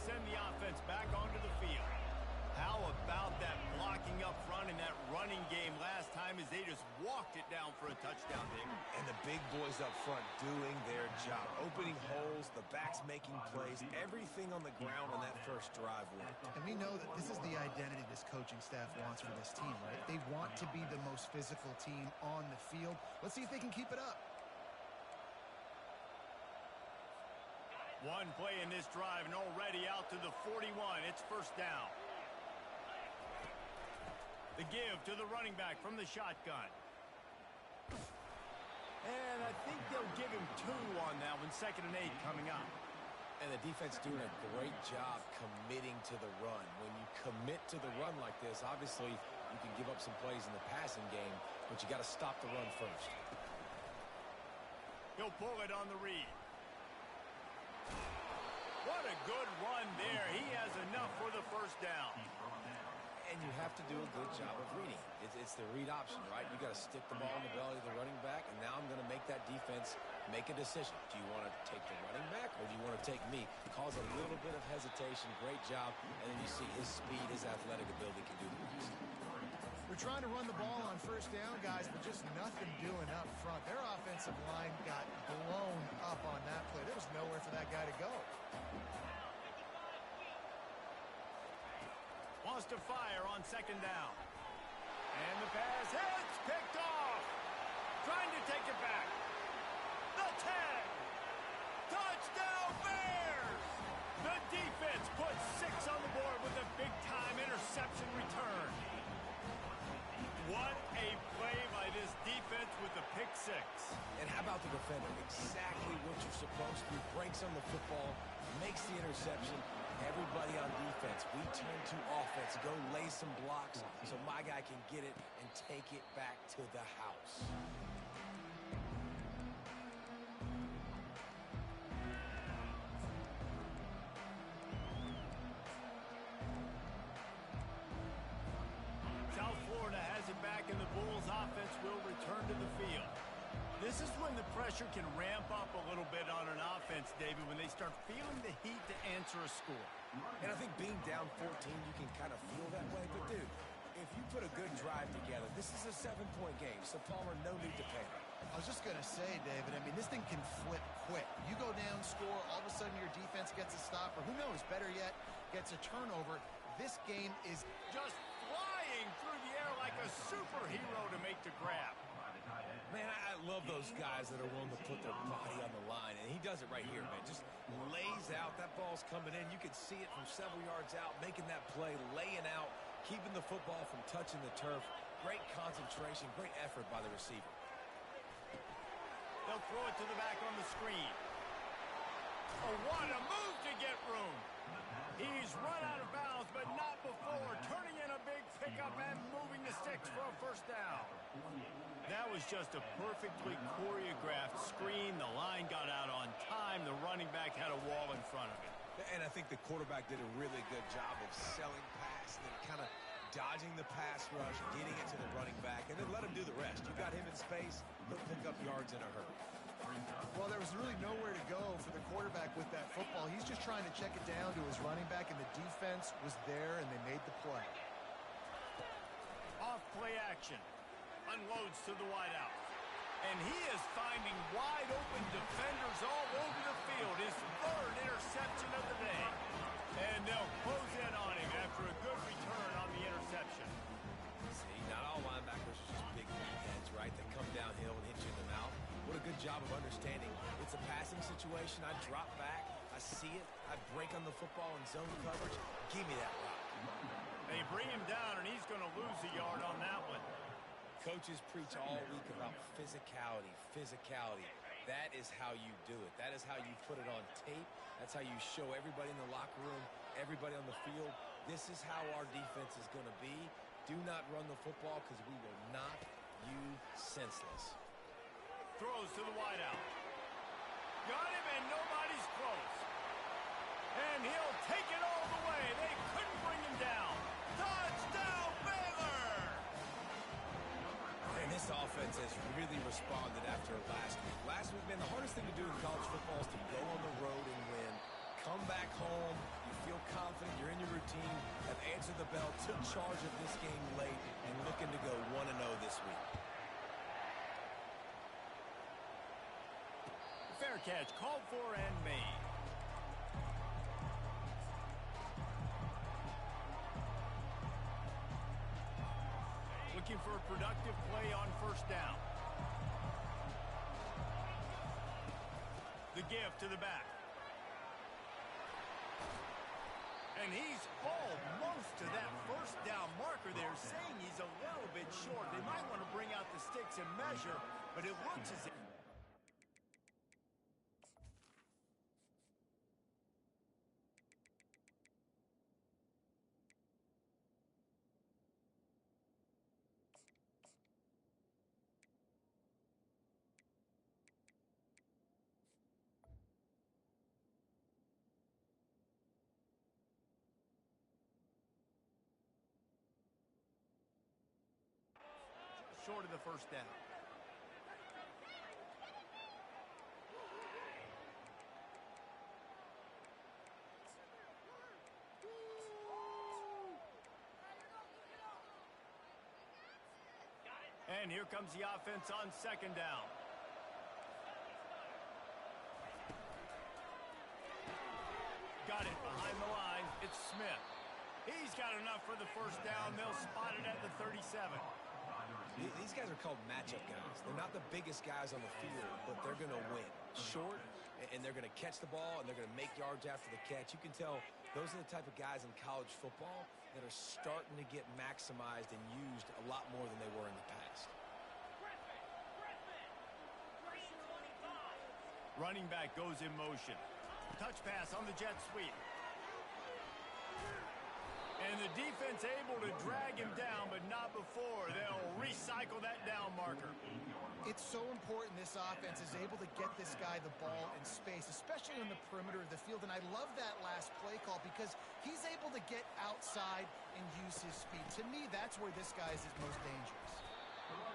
Send the offense back onto the field. How about that blocking up front in that running game last time as they just walked it down for a touchdown, Dick? And the big boys up front doing their job. Opening holes, the backs making plays, everything on the ground on that first drive worked. And we know that this is the identity this coaching staff wants for this team, right? They want to be the most physical team on the field. Let's see if they can keep it up. One play in this drive and already out to the 41. It's first down. The give to the running back from the shotgun. And I think they'll give him 2 on that one. 2nd and 8 coming up. And the defense doing a great job committing to the run. When you commit to the run like this, obviously you can give up some plays in the passing game, but you got to stop the run first. He'll pull it on the read. What a good run there. He has enough for the first down. And you have to do a good job of reading. It's the read option, right? You got to stick the ball in the belly of the running back, and now I'm going to make that defense make a decision. Do you want to take the running back, or do you want to take me? Cause a little bit of hesitation. Great job. And then you see his speed, his athletic ability can do the rest. We're trying to run the ball on first down, guys, but just nothing doing up front. Their offensive line got blown up on that play. There was nowhere for that guy to go. Wants to fire on 2nd down. And the pass hits, picked off. Trying to take it back. The 10. Touchdown, Bears! The defense puts 6 on the board with a big-time interception return. What a play by this defense with the pick 6. And how about the defender? Exactly what you're supposed to do. Breaks on the football, makes the interception. Everybody on defense, we turn to offense. Go lay some blocks so my guy can get it and take it back to the house. South Florida has it back, and the Bulls offense will return to the field. This is when the pressure can ramp up a little bit on an offense, David, when they start feeling the heat to answer a score. And I think being down 14, you can kind of feel that way. But, dude, if you put a good drive together, this is a 7-point game. So, Palmer, no need to panic. I was just going to say, David, I mean, this thing can flip quick. You go down, score, all of a sudden your defense gets a stop, or who knows, better yet, gets a turnover. This game is just flying through the air like a superhero. hero to make the grab. Man, I love those guys that are willing to put their body on the line, and he does it right here, man. Just lays out. That ball's coming in. You can see it from several yards out, making that play, laying out, keeping the football from touching the turf. Great concentration, great effort by the receiver. They'll throw it to the back on the screen. Oh, what a move to get room. He's run out of bounds, but not before. Turning in a big pickup and moving the sticks for a first down. That was just a perfectly choreographed screen. The line got out on time. The running back had a wall in front of him. And I think the quarterback did a really good job of selling pass and then kind of dodging the pass rush, getting it to the running back, and then let him do the rest. You got him in space, he'll pick up yards in a hurry. Well, there was really nowhere to go for the quarterback with that football. He's just trying to check it down to his running back, and the defense was there, and they made the play. Off play action. Unloads to the wideout. And he is finding wide open defenders all over the field. His third interception of the day. And they'll close in on him after a good return on the interception. See, not all linebackers are just big heads, right? They come downhill and hit you in the mouth. What a good job of understanding. It's a passing situation. I drop back. I see it. I break on the football in zone coverage. Give me that rock. They bring him down, and he's going to lose a yard on that one. Coaches preach all week about physicality, physicality. That is how you do it. That is how you put it on tape. That's how you show everybody in the locker room, everybody on the field. This is how our defense is going to be. Do not run the football because we will knock you senseless. Throws to the wideout. Got him, and nobody's close. And he'll take it all the way. They couldn't bring him down. Touchdown, Baylor! And this offense has really responded after last week. Last week, man, the hardest thing to do in college football is to go on the road and win. Come back home, you feel confident, you're in your routine, have answered the bell, took charge of this game late, and looking to go 1-0 this week. Fair catch, called for and made. Looking for a productive play on first down. The give to the back. And he's almost to that first down marker there, saying he's a little bit short. They might want to bring out the sticks and measure, but it looks as if... short of the first down. And here comes the offense on second down. Got it behind the line. It's Smith. He's got enough for the first down. They'll spot it at the 37. These guys are called matchup guys. They're not the biggest guys on the field, but they're going to win. Short, and they're going to catch the ball, and they're going to make yards after the catch. You can tell those are the type of guys in college football that are starting to get maximized and used a lot more than they were in the past. Running back goes in motion. Touch pass on the jet sweep. And the defense able to drag him down, but not before. They'll recycle that down marker. It's so important this offense is able to get this guy the ball in space, especially on the perimeter of the field. And I love that last play call because he's able to get outside and use his speed. To me, that's where this guy is his most dangerous.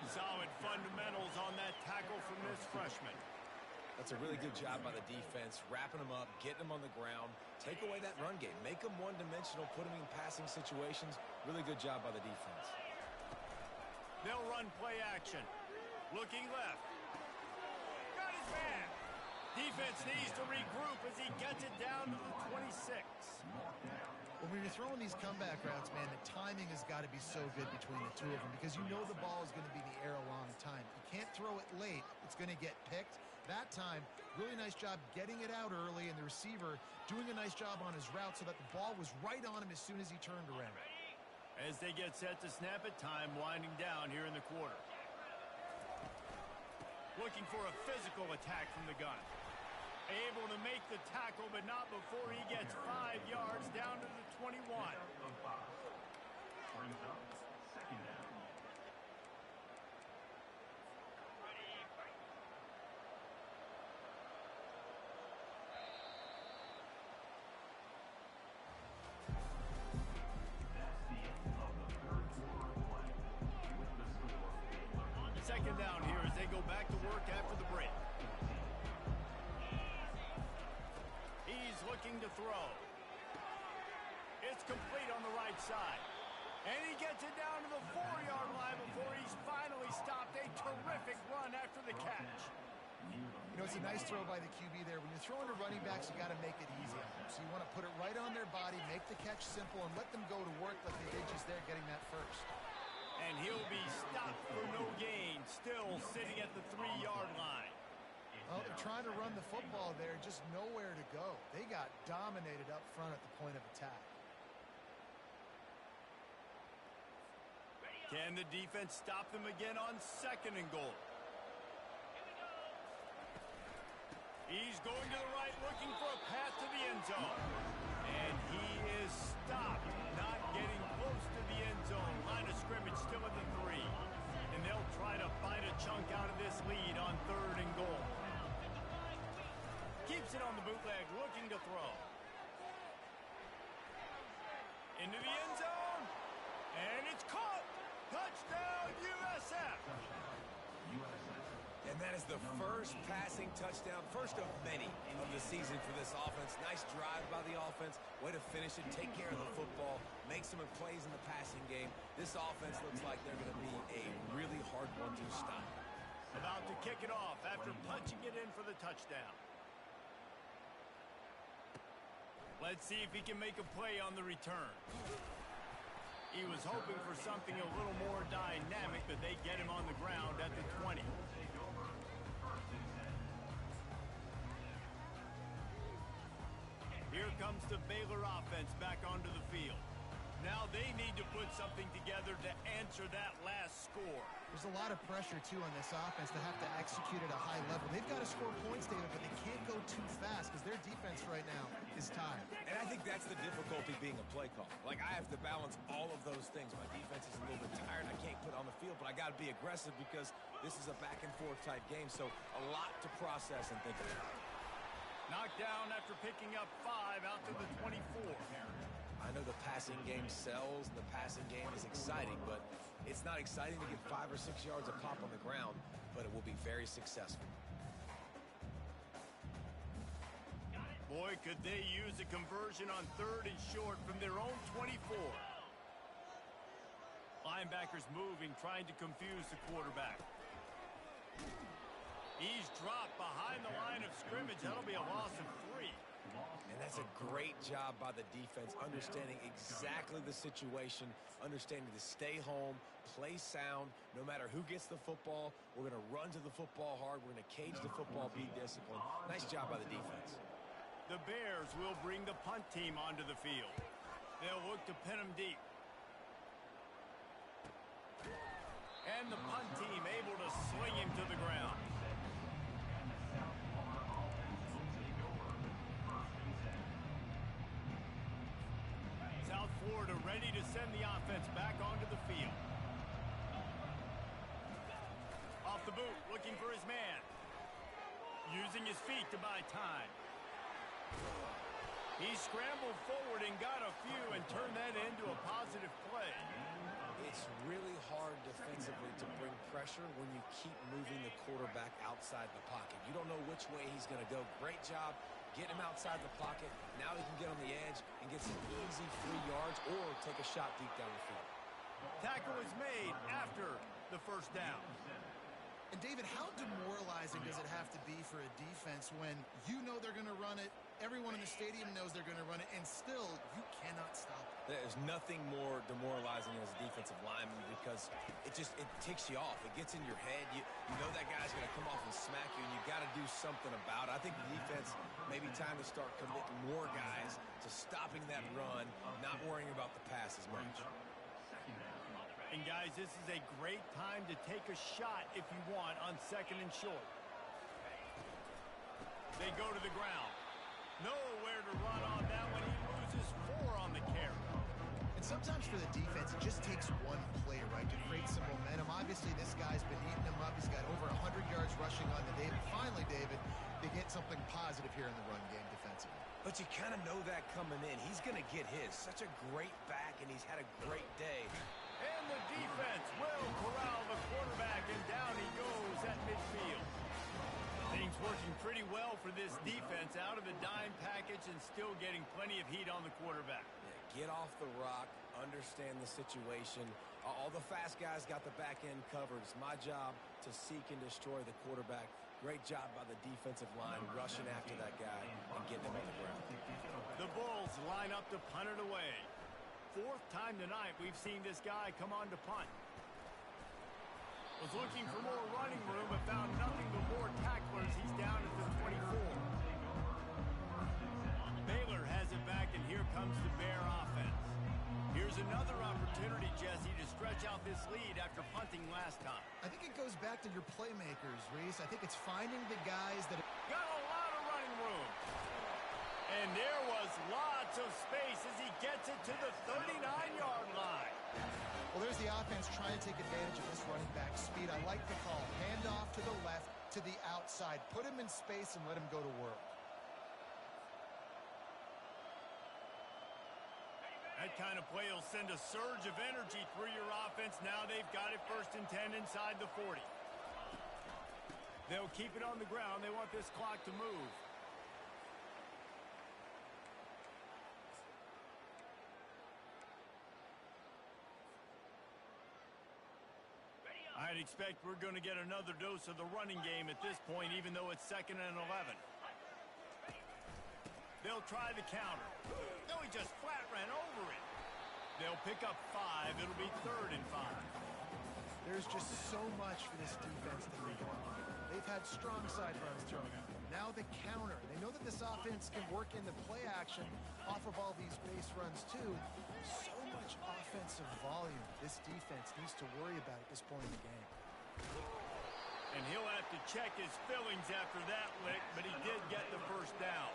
Solid fundamentals on that tackle from this freshman. That's a really good job by the defense, wrapping them up, getting them on the ground, take away that run game, make them one-dimensional, put them in passing situations. Really good job by the defense. They'll run play action. Looking left. Got his man. Defense needs to regroup as he gets it down to the 26. Well, when you're throwing these comeback routes, man, the timing has got to be so good between the two of them because you know the ball is going to be in the air a long time. You can't throw it late. It's going to get picked. That time, really nice job getting it out early, and the receiver doing a nice job on his route so that the ball was right on him as soon as he turned around. As they get set to snap it, time winding down here in the quarter. Looking for a physical attack from the gun. Able to make the tackle, but not before he gets 5 yards down to the 21. Brings up second down. That's the end of the third quarter of play. With the score, Baylor. Second down here as they go back to work after the break. He's looking to throw. It's complete on the right side. And he gets it down to the 4-yard line before he's finally stopped. A terrific run after the catch. You know, it's a nice throw by the QB there. When you're throwing to running backs, you got to make it easy on them. So you want to put it right on their body, make the catch simple, and let them go to work like they did just there getting that first. And he'll be stopped for no gain, still sitting at the 3-yard line. Well, they're trying to run the football there, just nowhere to go. They got dominated up front at the point of attack. Can the defense stop them again on 2nd and goal? He's going to the right, looking for a path to the end zone. And he is stopped, not getting close to the end zone. Line of scrimmage still at the 3. And they'll try to bite a chunk out of this lead on 3rd and goal. Keeps it on the bootleg, looking to throw. Into the end zone. And it's caught. Touchdown, USF. And that is the first passing touchdown, first of many of the season for this offense. Nice drive by the offense. Way to finish it, take care of the football, make some plays in the passing game. This offense looks like they're going to be a really hard one to stop. About to kick it off after punching it in for the touchdown. Let's see if he can make a play on the return. He was hoping for something a little more dynamic, but they get him on the ground at the 20. Here comes the Baylor offense back onto the field. Now they need to put something together to answer that last score. There's a lot of pressure, too, on this offense to have to execute at a high level. They've got to score points, David, but they can't go too fast because their defense right now is tired. And I think that's the difficulty being a play caller. Like, I have to balance all of those things. My defense is a little bit tired. I can't put on the field, but I got to be aggressive because this is a back-and-forth type game, so a lot to process and think about. Knocked down after picking up 5 out to the 24. I know the passing game sells, and the passing game is exciting, but it's not exciting to get 5 or 6 yards a pop on the ground, but it will be very successful. Boy, could they use a conversion on 3rd and short from their own 24. Linebackers moving, trying to confuse the quarterback. He's dropped behind the line of scrimmage. That'll be a loss of 3. And that's a great job by the defense, understanding exactly the situation, understanding to stay home, play sound. No matter who gets the football, we're going to run to the football hard. We're going to cage the football, be disciplined. Nice job by the defense. The Bears will bring the punt team onto the field. They'll look to pin them deep. And the punt team able to sling him to the ground. South Florida ready to send the offense back onto the field. Off the boot, looking for his man. Using his feet to buy time. He scrambled forward and got a few and turned that into a positive play. It's really hard defensively to bring pressure when you keep moving the quarterback outside the pocket. You don't know which way he's going to go. Great job getting him outside the pocket. Now he can get on the edge and get some easy 3 yards or take a shot deep down the field. Tackle is made after the first down. And, David, how demoralizing does it have to be for a defense when you know they're going to run it Everyone in the stadium knows they're going to run it, and still, you cannot stop it. There's nothing more demoralizing as a defensive lineman because it ticks you off. It gets in your head. You know that guy's going to come off and smack you, and you got to do something about it. I think the defense maybe time to start committing more guys to stopping that run, not worrying about the pass as much. And guys, this is a great time to take a shot if you want on 2nd and short. They go to the ground. Nowhere to run on that one. He loses 4 on the carry. And sometimes for the defense, it just takes one play, right, to create some momentum. Obviously, this guy's been eating them up. He's got over 100 yards rushing on to David. Finally, David, they get something positive here in the run game defensively. But you kind of know that coming in. He's going to get his. Such a great back, and he's had a great day. And the defense will corral the quarterback, and down he goes at midfield. Things working pretty well for this defense, out of the dime package and still getting plenty of heat on the quarterback. Yeah, get off the rock, understand the situation. All the fast guys got the back end covered. It's my job to seek and destroy the quarterback. Great job by the defensive line rushing after that guy and getting him on the ground. The Bulls line up to punt it away. 4th time tonight we've seen this guy come on to punt. Was looking for more running room but found nothing but more tacklers. He's down at the 24. Baylor has it back, and here comes the Bear offense. Here's another opportunity, Jesse, to stretch out this lead after punting last time. I think it goes back to your playmakers, Reese. I think it's finding the guys that got a lot of running room. And there was lots of space as he gets it to the 39-yard line. Well, there's the offense trying to take advantage of this running back speed. I like the call. Hand off to the left, to the outside. Put him in space and let him go to work. That kind of play will send a surge of energy through your offense. Now they've got it 1st and 10 inside the 40. They'll keep it on the ground. They want this clock to move. I'd expect we're going to get another dose of the running game at this point, even though it's 2nd and 11. They'll try the counter. No, he just flat ran over it. They'll pick up 5. It'll be 3rd and 5. There's just so much for this defense to make up. They've had strong side runs to them. Now the counter. They know that this offense can work in the play action off of all these base runs too. So much offensive volume this defense needs to worry about at this point in the game. And he'll have to check his fillings after that lick, but he did get the 1st down.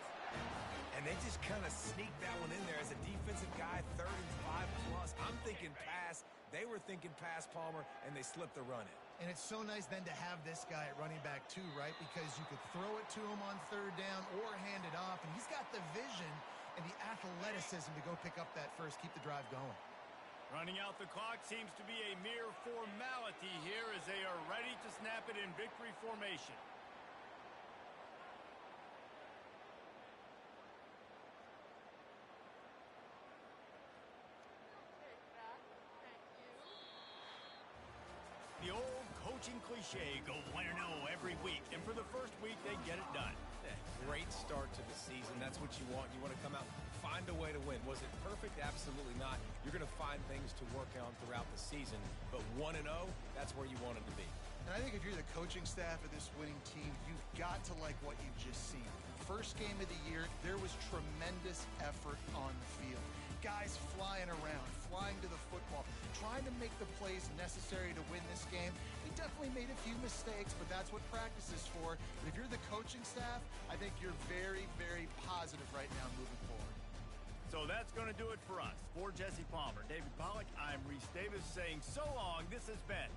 And they just kind of sneaked that one in there as a defensive guy, 3rd and 5 plus. I'm thinking pass. They were thinking pass, Palmer, and they slipped the run in. And it's so nice then to have this guy at running back too, right? Because you could throw it to him on 3rd down or hand it off. And he's got the vision and the athleticism to go pick up that 1st, keep the drive going. Running out the clock seems to be a mere formality here as they are ready to snap it in victory formation. The old coaching cliche, go 1-0 every week. And for the first week, they get it done. Great start to the season. That's what you want. You want to come out, find a way to win. Was it perfect? Absolutely not. You're going to find things to work on throughout the season. But 1-0, that's where you want it to be. And I think if you're the coaching staff of this winning team, you've got to like what you've just seen. First game of the year, there was tremendous effort on the field. Guys flying around, flying to the football, trying to make the plays necessary to win this game. They definitely made a few mistakes, but that's what practice is for. But if you're the coaching staff, I think you're very, very positive right now moving forward. So that's going to do it for us. For Jesse Palmer, David Pollack, I'm Reese Davis saying so long. This has been